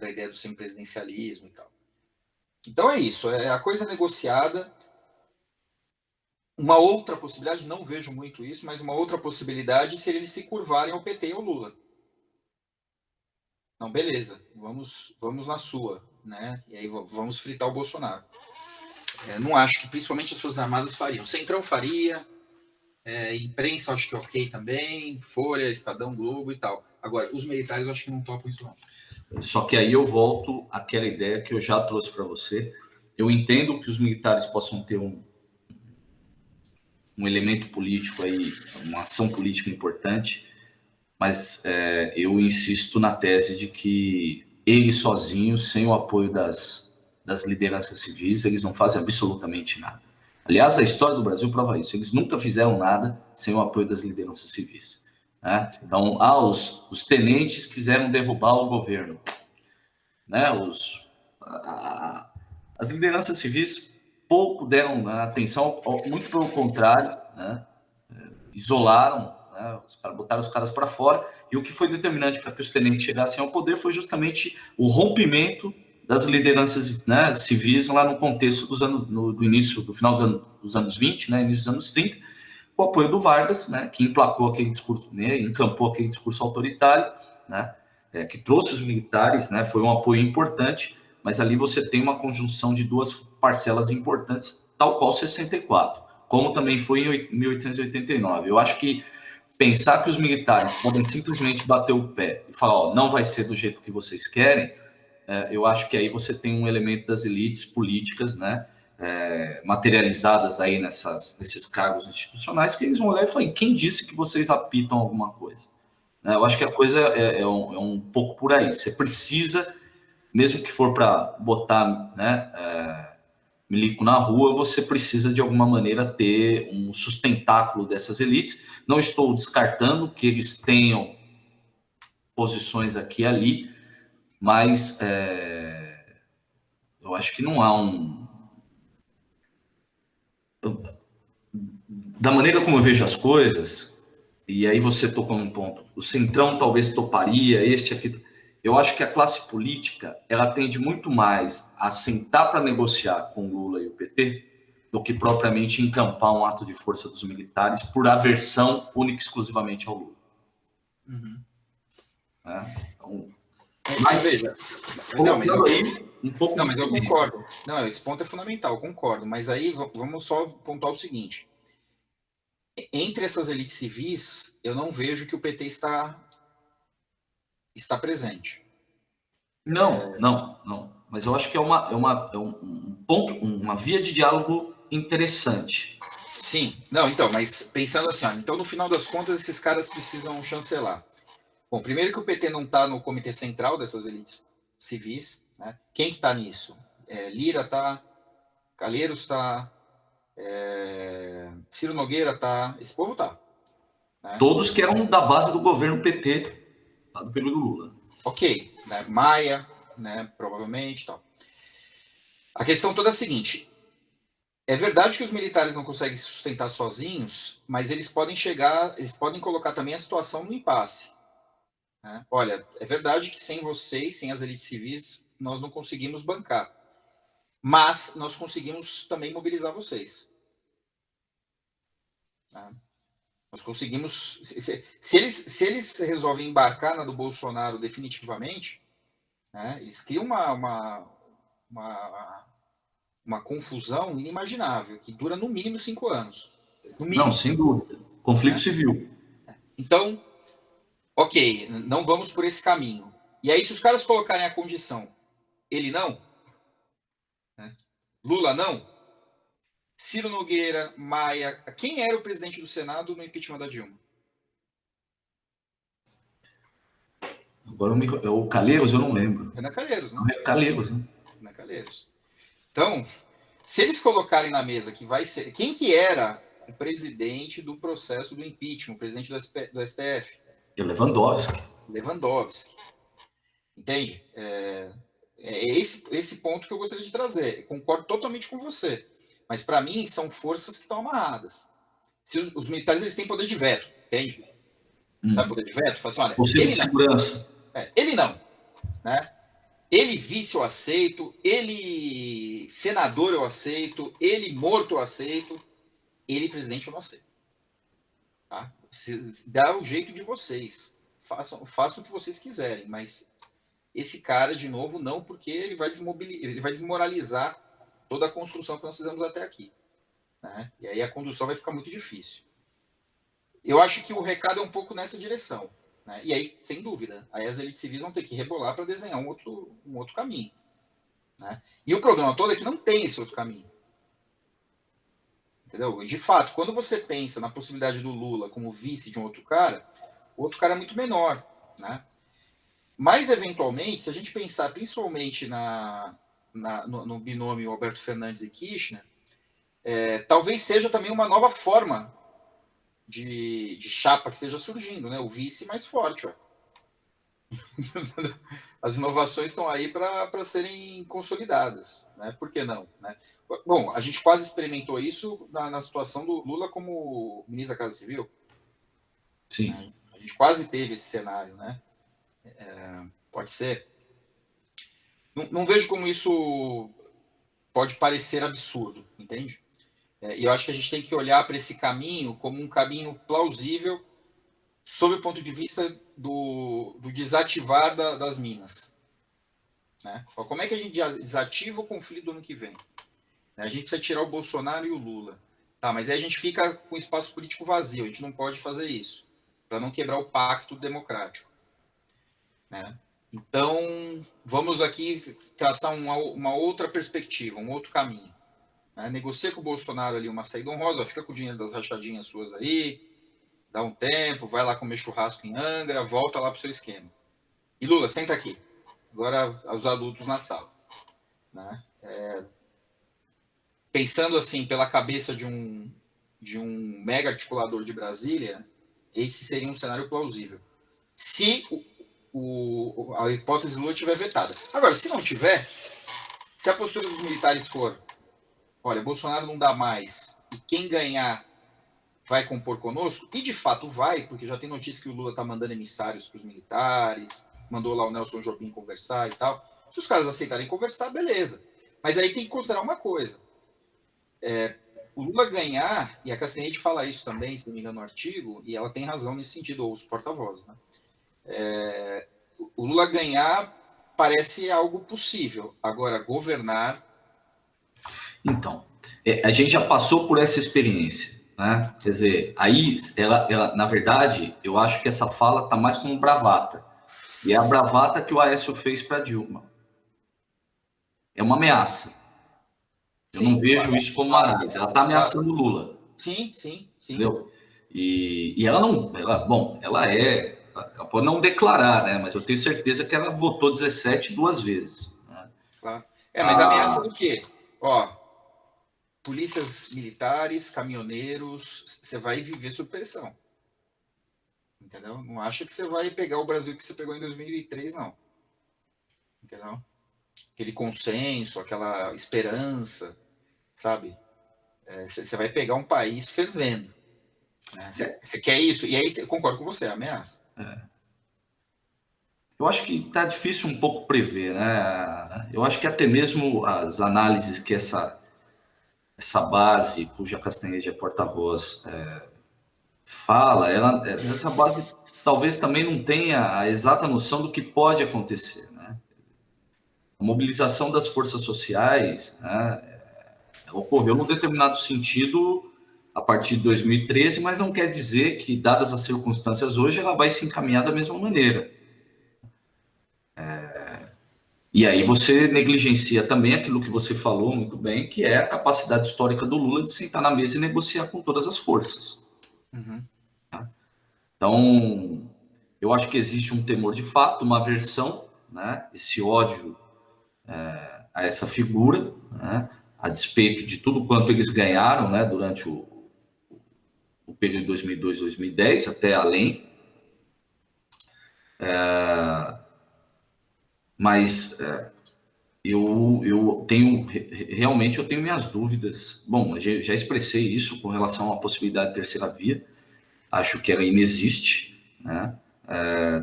ideia do semipresidencialismo e tal. Então é isso, é a coisa negociada. Uma outra possibilidade, não vejo muito isso, mas uma outra possibilidade seria eles se curvarem ao PT e ao Lula. Não, beleza, vamos na sua, né? E aí vamos fritar o Bolsonaro. Não acho que principalmente as Forças Armadas fariam. Centrão faria, imprensa acho que é ok também, Folha, Estadão, Globo e tal. Agora, os militares eu acho que não topam isso não. Só que aí eu volto àquela ideia que eu já trouxe para você. Eu entendo que os militares possam ter um elemento político aí, uma ação política importante, mas eu insisto na tese de que eles sozinhos, sem o apoio das lideranças civis, eles não fazem absolutamente nada. Aliás, a história do Brasil prova isso. Eles nunca fizeram nada sem o apoio das lideranças civis. Né? Então, os tenentes quiseram derrubar o governo. Né? As lideranças civis pouco deram atenção, muito pelo contrário, né? Isolaram, né? Botaram os caras para fora, e o que foi determinante para que os tenentes chegassem ao poder foi justamente o rompimento das lideranças, né, civis lá no contexto do início, do final dos anos 20, né, início dos anos 30, com o apoio do Vargas, né, que emplacou aquele discurso, né, encampou aquele discurso autoritário, né, que trouxe os militares, né, foi um apoio importante, mas ali você tem uma conjunção de duas parcelas importantes, tal qual 64, como também foi em 1889. Eu acho que pensar que os militares podem simplesmente bater o pé e falar, ó, não vai ser do jeito que vocês querem, eu acho que aí você tem um elemento das elites políticas, né, materializadas aí nesses cargos institucionais, que eles vão olhar e falar, quem disse que vocês apitam alguma coisa? Eu acho que a coisa é um pouco por aí. Você precisa, mesmo que for para botar, né, milico na rua, você precisa de alguma maneira ter um sustentáculo dessas elites. Não estou descartando que eles tenham posições aqui e ali, mas eu acho que não há da maneira como eu vejo as coisas, e aí você tocou num ponto, o Centrão talvez toparia, esse aqui. Eu acho que a classe política, ela tende muito mais a sentar para negociar com Lula e o PT do que propriamente encampar um ato de força dos militares por aversão única e exclusivamente ao Lula. Uhum. Então, mas veja, mas eu concordo. Não, esse ponto é fundamental, eu concordo. Mas aí vamos só pontuar o seguinte: entre essas elites civis, eu não vejo que o PT está presente. Não. Mas eu acho que é um ponto, uma via de diálogo interessante. Sim, não, então, mas pensando assim, então no final das contas esses caras precisam chancelar. Bom, primeiro que o PT não está no comitê central dessas elites civis, né? Quem que está nisso? Lira está, Calheiros está, Ciro Nogueira está, esse povo está. Né? Todos que eram da base do governo PT, lá do período Lula. Ok, né? Maia, né? Provavelmente, tal. A questão toda é a seguinte: é verdade que os militares não conseguem se sustentar sozinhos, mas eles podem colocar também a situação no impasse. Né? Olha, é verdade que sem vocês, sem as elites civis, nós não conseguimos bancar. Mas nós conseguimos também mobilizar vocês. Né? Nós conseguimos... Se eles resolvem embarcar na do Bolsonaro definitivamente, né, eles criam uma confusão inimaginável, que dura no mínimo 5 anos. No mínimo. Não, sem dúvida. Conflito civil. Então, ok, não vamos por esse caminho. E aí, se os caras colocarem a condição, ele não, né? Lula não, Ciro Nogueira, Maia, quem era o presidente do Senado no impeachment da Dilma? Agora o Calheiros, eu não lembro. Renan Calheiros, né? Calheiros, né? Renan Calheiros. Então, se eles colocarem na mesa que vai ser... Quem que era o presidente do processo do impeachment, o presidente do STF? Lewandowski. Entende? Esse ponto que eu gostaria de trazer. Eu concordo totalmente com você. Mas, para mim, são forças que estão amarradas. Se os militares eles têm poder de veto, entende? Sabe poder de veto? Fala assim, olha, ele de segurança. Ele não. Né? Ele vice eu aceito, ele senador eu aceito, ele morto eu aceito, ele presidente eu não aceito. Tá? Dá o jeito de vocês. Façam o que vocês quiserem, mas esse cara, de novo, não, porque ele vai desmoralizar toda a construção que nós fizemos até aqui. Né? E aí a condução vai ficar muito difícil. Eu acho que o recado é um pouco nessa direção. Né? E aí, sem dúvida, aí as elites civis vão ter que rebolar para desenhar um outro caminho. Né? E o problema todo é que não tem esse outro caminho. Entendeu? De fato, quando você pensa na possibilidade do Lula como vice de um outro cara, o outro cara é muito menor. Né? Mas, eventualmente, se a gente pensar principalmente no binômio Alberto Fernandes e Kirchner, talvez seja também uma nova forma de chapa que esteja surgindo, né? O vice mais forte. Ó. As inovações estão aí para serem consolidadas, né? Por que não? Né? Bom, a gente quase experimentou isso na situação do Lula como ministro da Casa Civil. Sim. Né? A gente quase teve esse cenário, né? Pode ser. Não vejo como isso pode parecer absurdo, entende? E eu acho que a gente tem que olhar para esse caminho como um caminho plausível sob o ponto de vista do desativar das minas. Né? Como é que a gente desativa o conflito do ano que vem? A gente precisa tirar o Bolsonaro e o Lula. Tá, mas aí a gente fica com o espaço político vazio, a gente não pode fazer isso, para não quebrar o pacto democrático. Né? Então, vamos aqui traçar uma outra perspectiva, um outro caminho. Né? Negocia com o Bolsonaro ali uma saída honrosa, fica com o dinheiro das rachadinhas suas aí, dá um tempo, vai lá comer churrasco em Angra, volta lá para o seu esquema. E Lula, senta aqui. Agora, os adultos na sala. Né? Pensando assim, pela cabeça de um mega articulador de Brasília, esse seria um cenário plausível. Se a hipótese Lula estiver vetada. Agora, se não tiver, se a postura dos militares for, olha, Bolsonaro não dá mais, e quem ganhar vai compor conosco, e de fato vai, porque já tem notícia que o Lula está mandando emissários para os militares, mandou lá o Nelson Jobim conversar e tal. Se os caras aceitarem conversar, beleza. Mas aí tem que considerar uma coisa. O Lula ganhar, e a Castanhede fala isso também, se não me engano, no artigo, e ela tem razão nesse sentido, ou os porta-vozes, né? O Lula ganhar parece algo possível. Agora, governar... Então, a gente já passou por essa experiência, né? Quer dizer, aí, ela, na verdade, eu acho que essa fala está mais como bravata. E é a bravata que o Aécio fez para Dilma. É uma ameaça. Eu não vejo isso como uma análise. Ela está ameaçando o Lula. Sim. Entendeu? E ela não... Ela pode não declarar, né? Mas eu tenho certeza que ela votou 17 duas vezes. Né? Claro. Mas ameaça do quê? Ó, polícias militares, caminhoneiros, você vai viver sob pressão. Entendeu? Não acha que você vai pegar o Brasil que você pegou em 2003, não. Entendeu? Aquele consenso, aquela esperança, sabe? Você vai pegar um país fervendo. Né? Você quer isso? E aí, concordo com você, é ameaça. Eu acho que está difícil um pouco prever, né? Eu acho que até mesmo as análises que essa base, cuja Castanhede é porta-voz, fala, essa base talvez também não tenha a exata noção do que pode acontecer, né? A mobilização das forças sociais, né, ocorreu num determinado sentido a partir de 2013, mas não quer dizer que, dadas as circunstâncias hoje, ela vai se encaminhar da mesma maneira. E aí você negligencia também aquilo que você falou muito bem, que é a capacidade histórica do Lula de sentar na mesa e negociar com todas as forças. Uhum. Então, eu acho que existe um temor de fato, uma aversão, né, esse ódio a essa figura, né, a despeito de tudo quanto eles ganharam, né, durante o período de 2002, 2010, até além. Mas eu tenho minhas dúvidas. Bom, eu já expressei isso com relação à possibilidade de terceira via. Acho que ela inexiste, né?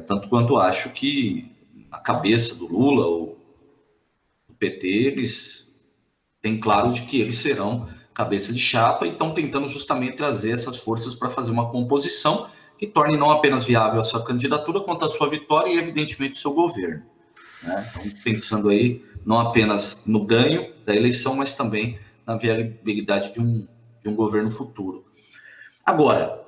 Tanto quanto acho que a cabeça do Lula, ou do PT, eles têm claro de que eles serão cabeça de chapa e estão tentando justamente trazer essas forças para fazer uma composição que torne não apenas viável a sua candidatura, quanto a sua vitória e, evidentemente, o seu governo. Né? Então, pensando aí não apenas no ganho da eleição, mas também na viabilidade de um governo futuro. Agora,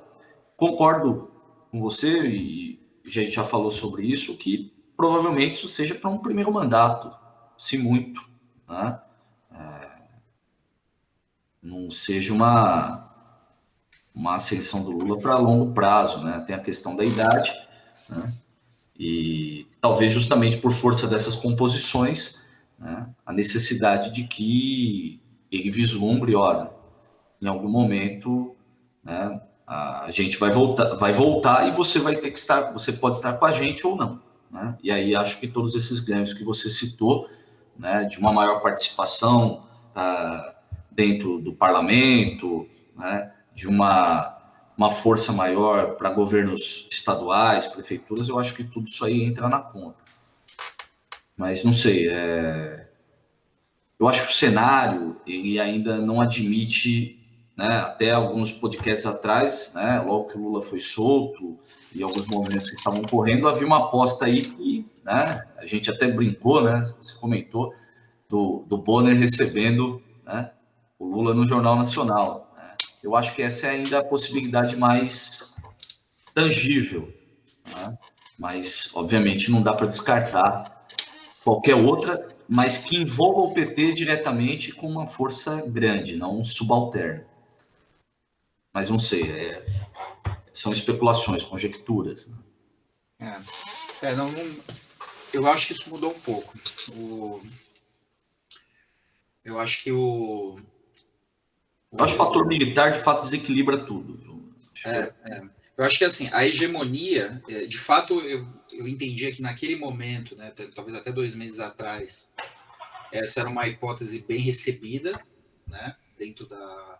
concordo com você, e a gente já falou sobre isso, que provavelmente isso seja para um primeiro mandato, se muito, né? Não seja uma ascensão do Lula para longo prazo, né? Tem a questão da idade, né? E talvez justamente por força dessas composições, né, a necessidade de que ele vislumbre, olha, em algum momento, né, a gente vai voltar e você vai ter que estar, você pode estar com a gente ou não, né? E aí acho que todos esses ganhos que você citou, né, de uma maior participação dentro do parlamento, né, de uma força maior para governos estaduais, prefeituras, eu acho que tudo isso aí entra na conta. Mas não sei, eu acho que o cenário ele ainda não admite, né, até alguns podcasts atrás, né, logo que o Lula foi solto e alguns movimentos que estavam correndo, havia uma aposta aí que, né, a gente até brincou, né, você comentou, do Bonner recebendo, né, o Lula no Jornal Nacional. Né? Eu acho que essa é ainda a possibilidade mais tangível, né? Mas, obviamente, não dá para descartar qualquer outra, mas que envolva o PT diretamente com uma força grande, não um subalterno. Mas não sei, são especulações, conjecturas. Né? Eu acho que isso mudou um pouco. Eu acho que eu acho que o fator militar, de fato, desequilibra tudo. Eu acho que assim, a hegemonia, de fato, eu entendia que naquele momento, né, talvez até 2 meses atrás, essa era uma hipótese bem recebida, né, dentro da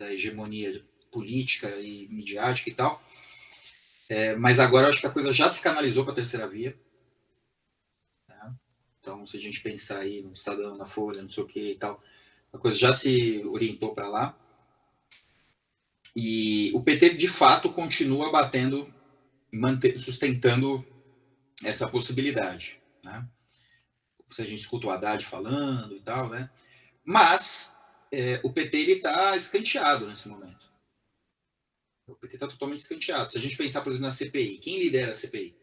hegemonia política e midiática e tal. Mas agora eu acho que a coisa já se canalizou para a terceira via. Né? Então, se a gente pensar aí no Estadão, na Folha, não sei o que e tal, a coisa já se orientou para lá. E o PT, de fato, continua batendo, sustentando essa possibilidade. Né? Se a gente escuta o Haddad falando e tal, né? Mas o PT está escanteado nesse momento. O PT está totalmente escanteado. Se a gente pensar, por exemplo, na CPI, quem lidera a CPI?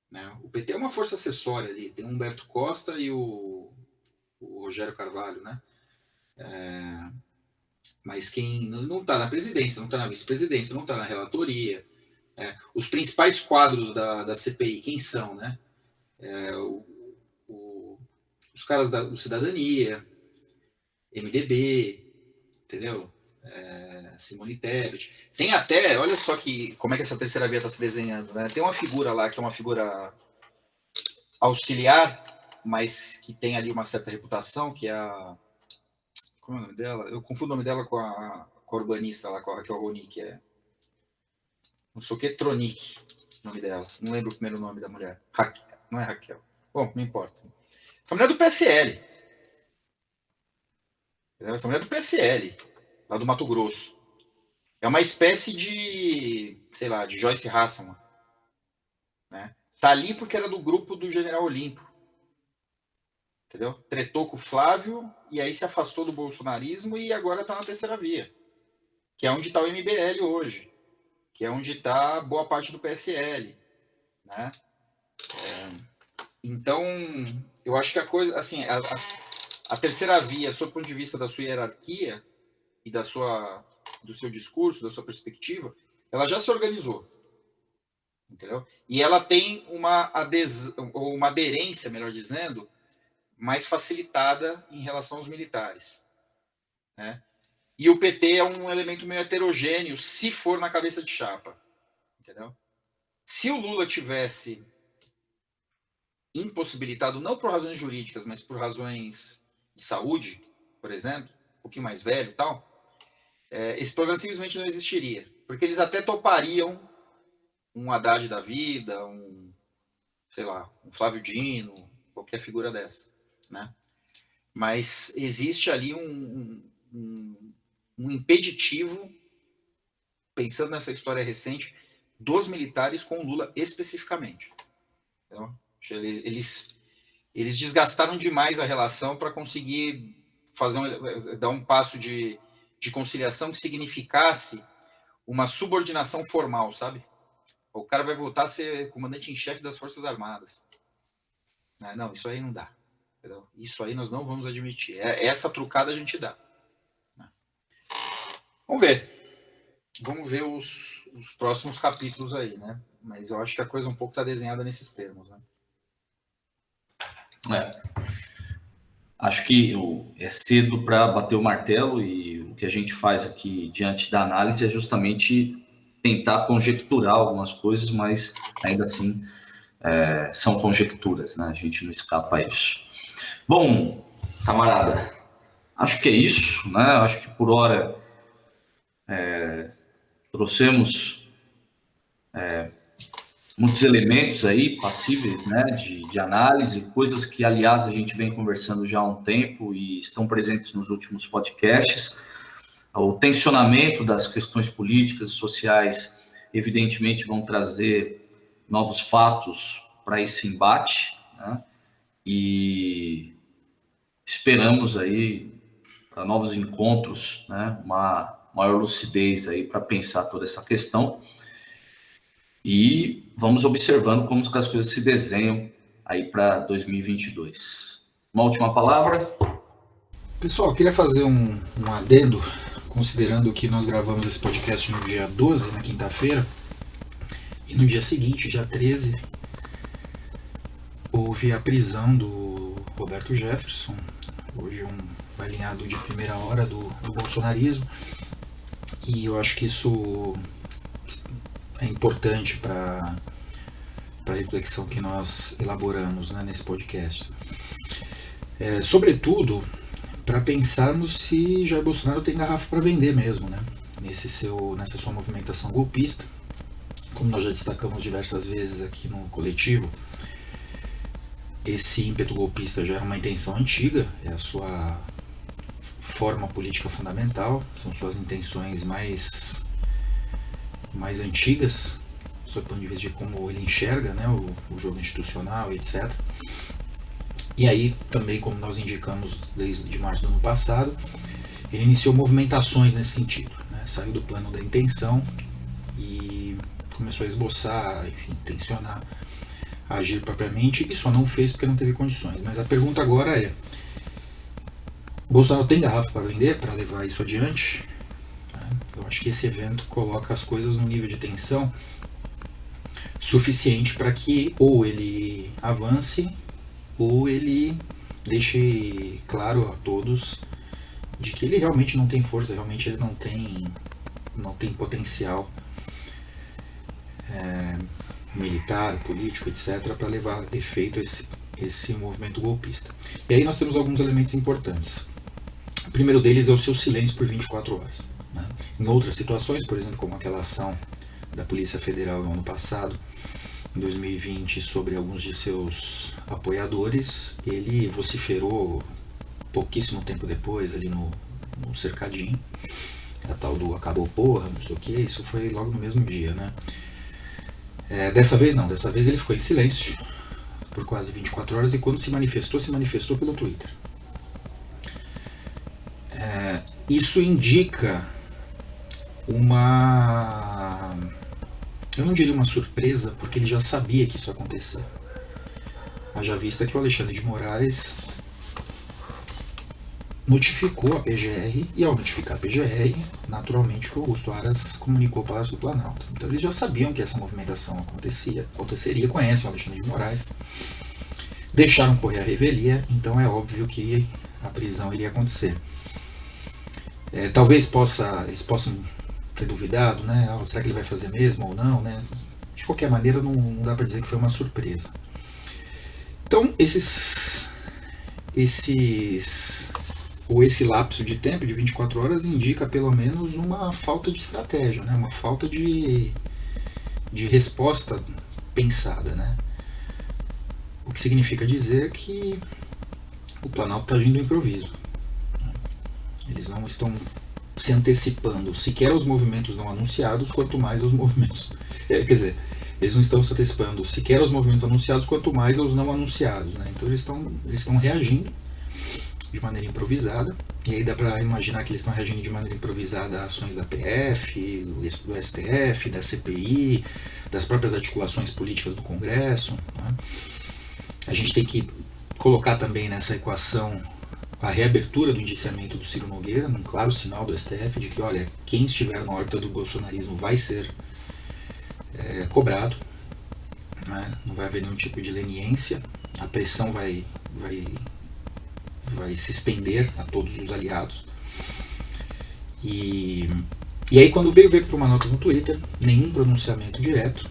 Né? O PT é uma força acessória ali. Tem o Humberto Costa e o Rogério Carvalho, né? Mas quem não está na presidência, não está na vice-presidência, não está na relatoria. Os principais quadros da CPI, quem são? Né? Os caras do Cidadania, MDB, entendeu? Simone Tebet. Tem até, olha só como é que essa terceira via está se desenhando. Né? Tem uma figura lá que é uma figura auxiliar, mas que tem ali uma certa reputação, que é a... Como é o nome dela? Eu confundo o nome dela com a urbanista lá, com a Raquel Roni, que é... Não sei o que, Tronic, o nome dela. Não lembro o primeiro nome da mulher. Não é Raquel. Bom, não importa. Essa mulher é do PSL. Essa mulher é do PSL, lá do Mato Grosso. É uma espécie de, sei lá, de Joyce Hasselman. Né? Tá ali porque era do grupo do General Olimpo. Entendeu? Tretou com o Flávio e aí se afastou do bolsonarismo e agora está na terceira via, que é onde está o MBL hoje, que é onde está boa parte do PSL. Né? Então, eu acho que a coisa, assim, a terceira via, sob o ponto de vista da sua hierarquia e do seu discurso, da sua perspectiva, ela já se organizou. Entendeu? E ela tem uma aderência, melhor dizendo, mais facilitada em relação aos militares. Né? E o PT é um elemento meio heterogêneo, se for na cabeça de chapa. Entendeu? Se o Lula tivesse impossibilitado, não por razões jurídicas, mas por razões de saúde, por exemplo, um pouquinho mais velho e tal, esse programa simplesmente não existiria. Porque eles até topariam um Haddad da vida, sei lá, um Flávio Dino, qualquer figura dessa. Né? Mas existe ali um impeditivo, pensando nessa história recente, dos militares com o Lula especificamente. Então, eles desgastaram demais a relação para conseguir dar um passo de conciliação que significasse uma subordinação formal, sabe? O cara vai voltar a ser comandante em chefe das Forças Armadas. Não, isso aí não dá. Entendeu? Isso aí nós não vamos admitir. Essa trucada a gente dá. Vamos ver. vamos ver os próximos capítulos aí, né? Mas eu acho que a coisa um pouco está desenhada nesses termos, né? Acho que é cedo para bater o martelo, e o que a gente faz aqui diante da análise é justamente tentar conjecturar algumas coisas, mas ainda assim são conjecturas, né? A gente não escapa a isso. Bom, camarada, acho que é isso, né? Acho que por hora trouxemos muitos elementos aí passíveis, né, de análise, coisas que, aliás, a gente vem conversando já há um tempo e estão presentes nos últimos podcasts. O tensionamento das questões políticas e sociais, evidentemente, vão trazer novos fatos para esse embate, né? E esperamos aí para novos encontros, né, uma maior lucidez aí para pensar toda essa questão. E vamos observando como as coisas se desenham aí para 2022. Uma última palavra? Pessoal, eu queria fazer um adendo, considerando que nós gravamos esse podcast no dia 12, na quinta-feira, e no dia seguinte, dia 13, houve a prisão do Roberto Jefferson, hoje um alinhado de primeira hora do bolsonarismo, e eu acho que isso é importante para a reflexão que nós elaboramos, né, nesse podcast. Sobretudo, para pensarmos se Jair Bolsonaro tem garrafa para vender mesmo, né, nessa sua movimentação golpista. Como nós já destacamos diversas vezes aqui no coletivo, esse ímpeto golpista já era uma intenção antiga, é a sua forma política fundamental, são suas intenções mais antigas, do ponto de vista de como ele enxerga, né, o jogo institucional, etc. E aí, também, como nós indicamos desde março do ano passado, ele iniciou movimentações nesse sentido, né, saiu do plano da intenção e começou a esboçar, enfim, tensionar, agir propriamente, e só não fez porque não teve condições. Mas a pergunta agora é: Bolsonaro tem garrafa para vender, para levar isso adiante? Eu acho que esse evento coloca as coisas num nível de tensão suficiente para que ou ele avance ou ele deixe claro a todos de que ele realmente não tem força, realmente ele não tem potencial militar, político, etc., para levar efeito esse movimento golpista. E aí nós temos alguns elementos importantes. O primeiro deles é o seu silêncio por 24 horas. Né? Em outras situações, por exemplo, como aquela ação da Polícia Federal no ano passado, em 2020, sobre alguns de seus apoiadores, ele vociferou pouquíssimo tempo depois, ali no cercadinho, a tal do acabou porra, não sei o que, isso foi logo no mesmo dia, né? Dessa vez não, dessa vez ele ficou em silêncio por quase 24 horas, e quando se manifestou pelo Twitter. Isso indica eu não diria uma surpresa, porque ele já sabia que isso ia acontecer. Haja vista que o Alexandre de Moraes notificou a PGR, e ao notificar a PGR, naturalmente, que o Augusto Aras comunicou ao Palácio do Planalto. Então eles já sabiam que essa movimentação aconteceria, conhecem o Alexandre de Moraes, deixaram correr a revelia, então é óbvio que a prisão iria acontecer. Talvez eles possam ter duvidado, né? Será que ele vai fazer mesmo ou não, né? De qualquer maneira, não dá para dizer que foi uma surpresa. Então, esse lapso de tempo de 24 horas indica pelo menos uma falta de estratégia, né? Uma falta de resposta pensada, né? O que significa dizer que o Planalto está agindo improviso. Eles não estão se antecipando sequer aos movimentos não anunciados, quanto mais aos movimentos. Quer dizer, eles não estão se antecipando sequer aos movimentos anunciados, quanto mais aos não anunciados, né? Então eles estão reagindo de maneira improvisada, e aí dá para imaginar que eles estão reagindo de maneira improvisada a ações da PF, do STF, da CPI, das próprias articulações políticas do Congresso, né? A gente tem que colocar também nessa equação a reabertura do indiciamento do Ciro Nogueira, num claro sinal do STF de que, olha, quem estiver na órbita do bolsonarismo vai ser cobrado, né? Não vai haver nenhum tipo de leniência, a pressão vai se estender a todos os aliados. E aí quando veio para uma nota no Twitter, nenhum pronunciamento direto,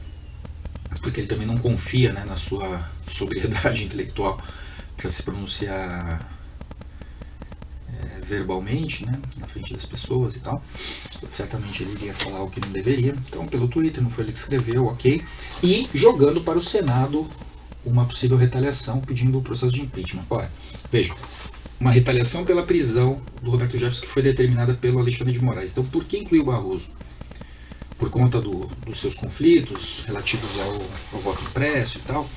porque ele também não confia, né, na sua sobriedade intelectual para se pronunciar verbalmente, né, na frente das pessoas e tal. Certamente ele iria falar o que não deveria. Então, pelo Twitter, não foi ele que escreveu, ok. E jogando para o Senado uma possível retaliação, pedindo o processo de impeachment. Olha, vejam, uma retaliação pela prisão do Roberto Jefferson que foi determinada pelo Alexandre de Moraes. Então, por que incluir o Barroso? Por conta dos seus conflitos relativos ao voto impresso e tal.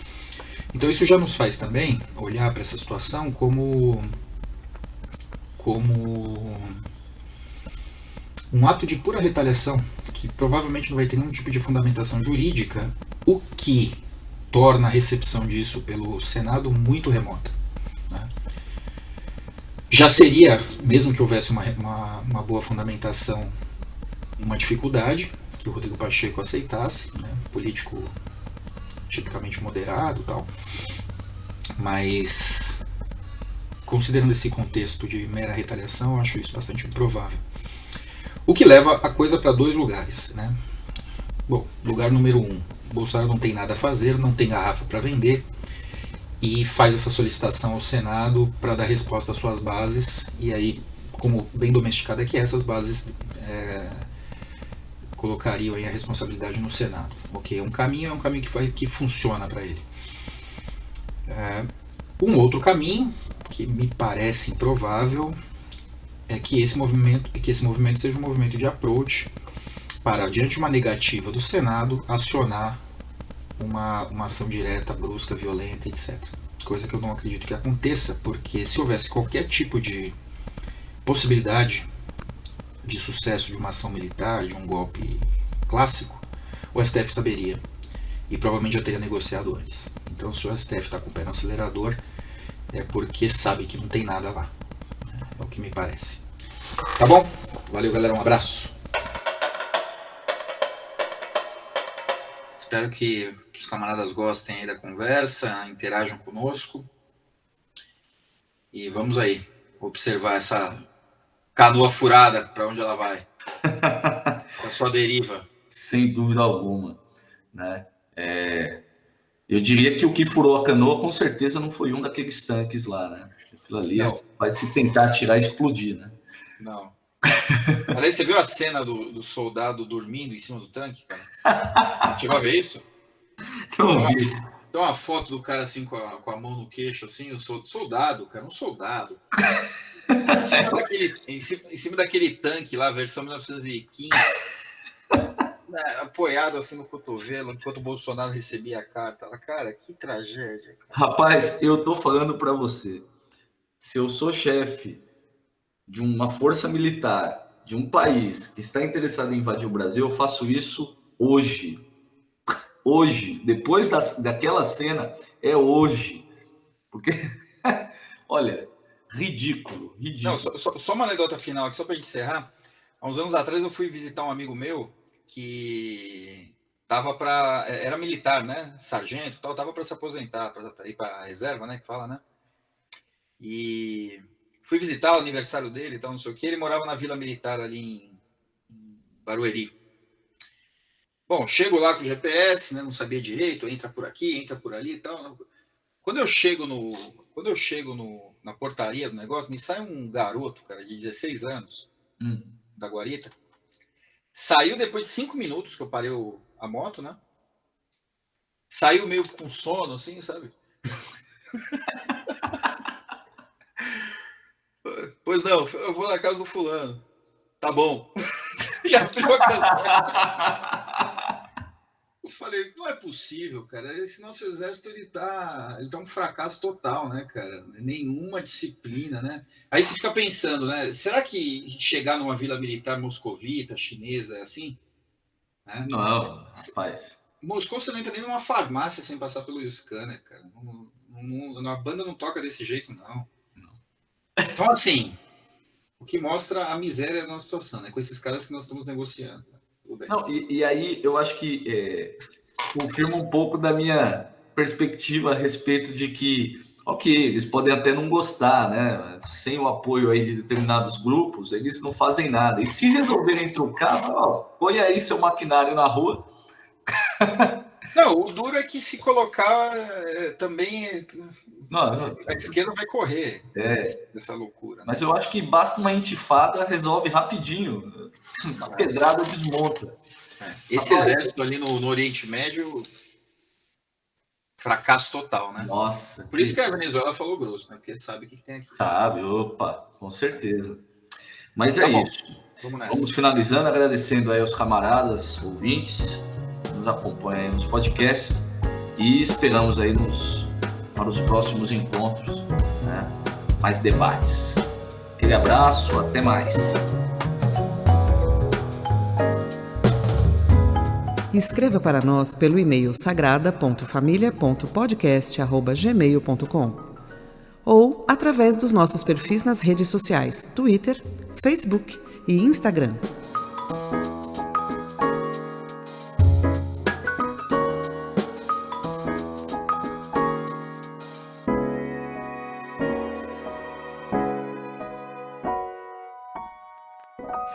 Então, isso já nos faz também olhar para essa situação como um ato de pura retaliação, que provavelmente não vai ter nenhum tipo de fundamentação jurídica, o que torna a recepção disso pelo Senado muito remota. Né? Já seria, mesmo que houvesse uma boa fundamentação, uma dificuldade que o Rodrigo Pacheco aceitasse, né? Político tipicamente moderado e tal, mas considerando esse contexto de mera retaliação, eu acho isso bastante improvável. O que leva a coisa para dois lugares, né? Bom, lugar número 1, Bolsonaro não tem nada a fazer, não tem garrafa para vender e faz essa solicitação ao Senado para dar resposta às suas bases, e aí, como bem domesticada que essas bases colocariam aí a responsabilidade no Senado. Ok, é um caminho que funciona para ele. Um outro caminho, que me parece improvável, é que esse movimento seja um movimento de approach para, diante de uma negativa do Senado, acionar uma ação direta, brusca, violenta, etc. Coisa que eu não acredito que aconteça, porque se houvesse qualquer tipo de possibilidade de sucesso de uma ação militar, de um golpe clássico, o STF saberia e provavelmente já teria negociado antes. Então, se o STF está com o pé no acelerador, é porque sabe que não tem nada lá. É o que me parece. Tá bom? Valeu, galera. Um abraço. Espero que os camaradas gostem aí da conversa, interajam conosco. E vamos aí observar essa canoa furada, para onde ela vai. Para sua deriva. Sem dúvida alguma, né? Eu diria que o que furou a canoa com certeza não foi um daqueles tanques lá, né? Aquilo ali vai se tentar tirar e explodir, né? Não. Aliás, você viu a cena do soldado dormindo em cima do tanque, cara? Chegou a ver isso? Não vi. Tem uma foto do cara assim com a mão no queixo, assim, o soldado, cara, um soldado. Em cima daquele tanque lá, versão 1915, né, apoiado assim no cotovelo, enquanto o Bolsonaro recebia a carta. Cara, que tragédia. Cara. Rapaz, eu tô falando para você. Se eu sou chefe de uma força militar de um país que está interessado em invadir o Brasil, eu faço isso hoje. Hoje, depois daquela cena, é hoje. Porque, olha, ridículo. Não, só uma anedota final aqui, só para encerrar. Há uns anos atrás eu fui visitar um amigo meu que era militar, né? Sargento, tal, tava para se aposentar, para ir para a reserva, né? Que fala, né? E fui visitar o aniversário dele, tal, não sei o que. Ele morava na Vila Militar ali em Barueri. Bom, chego lá com o GPS, né? Não sabia direito, entra por aqui, entra por ali, e tal. Quando eu chego na portaria do negócio, me sai um garoto, cara, de 16 anos, da guarita. Saiu depois de 5 minutos que eu parei a moto, né? Saiu meio com sono, assim, sabe? Pois não, eu vou na casa do fulano. Tá bom. E abriu a cassete. Eu falei, não é possível, cara. Senão seu exército ele tá um fracasso total, né, cara? Nenhuma disciplina, né? Aí você fica pensando, né? Será que chegar numa vila militar moscovita, chinesa, é assim? Né? Não, rapaz. Moscou você não entra nem numa farmácia sem passar pelo scanner, cara. A banda não toca desse jeito, não. Então, Então, assim, o que mostra a miséria da nossa situação, né? Com esses caras que nós estamos negociando. Tudo bem. Não, e aí eu acho que confirma um pouco da minha perspectiva a respeito de que, ok, eles podem até não gostar, né? Sem o apoio aí de determinados grupos, eles não fazem nada. E se resolverem trocar, ó, põe aí seu maquinário na rua. Não, o duro é que se colocar também Não, a esquerda vai correr dessa loucura. Né? mas eu acho que basta uma intifada, resolve rapidinho. Uma pedrada desmonta. Esse exército ali no Oriente Médio, fracasso total, né? Nossa. Por isso que a Venezuela falou grosso, né? Porque sabe o que tem aqui. Sabe, opa, com certeza. Mas Tá é bom. isso. Vamos nessa. Vamos finalizando, agradecendo aí aos camaradas, ouvintes, que nos acompanham aí nos podcasts e esperamos aí para os próximos encontros, né? Mais debates. Aquele abraço, até mais. Escreva para nós pelo e-mail sagrada.familia.podcast@gmail.com ou através dos nossos perfis nas redes sociais, Twitter, Facebook e Instagram.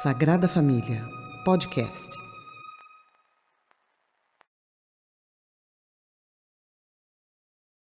Sagrada Família, podcast.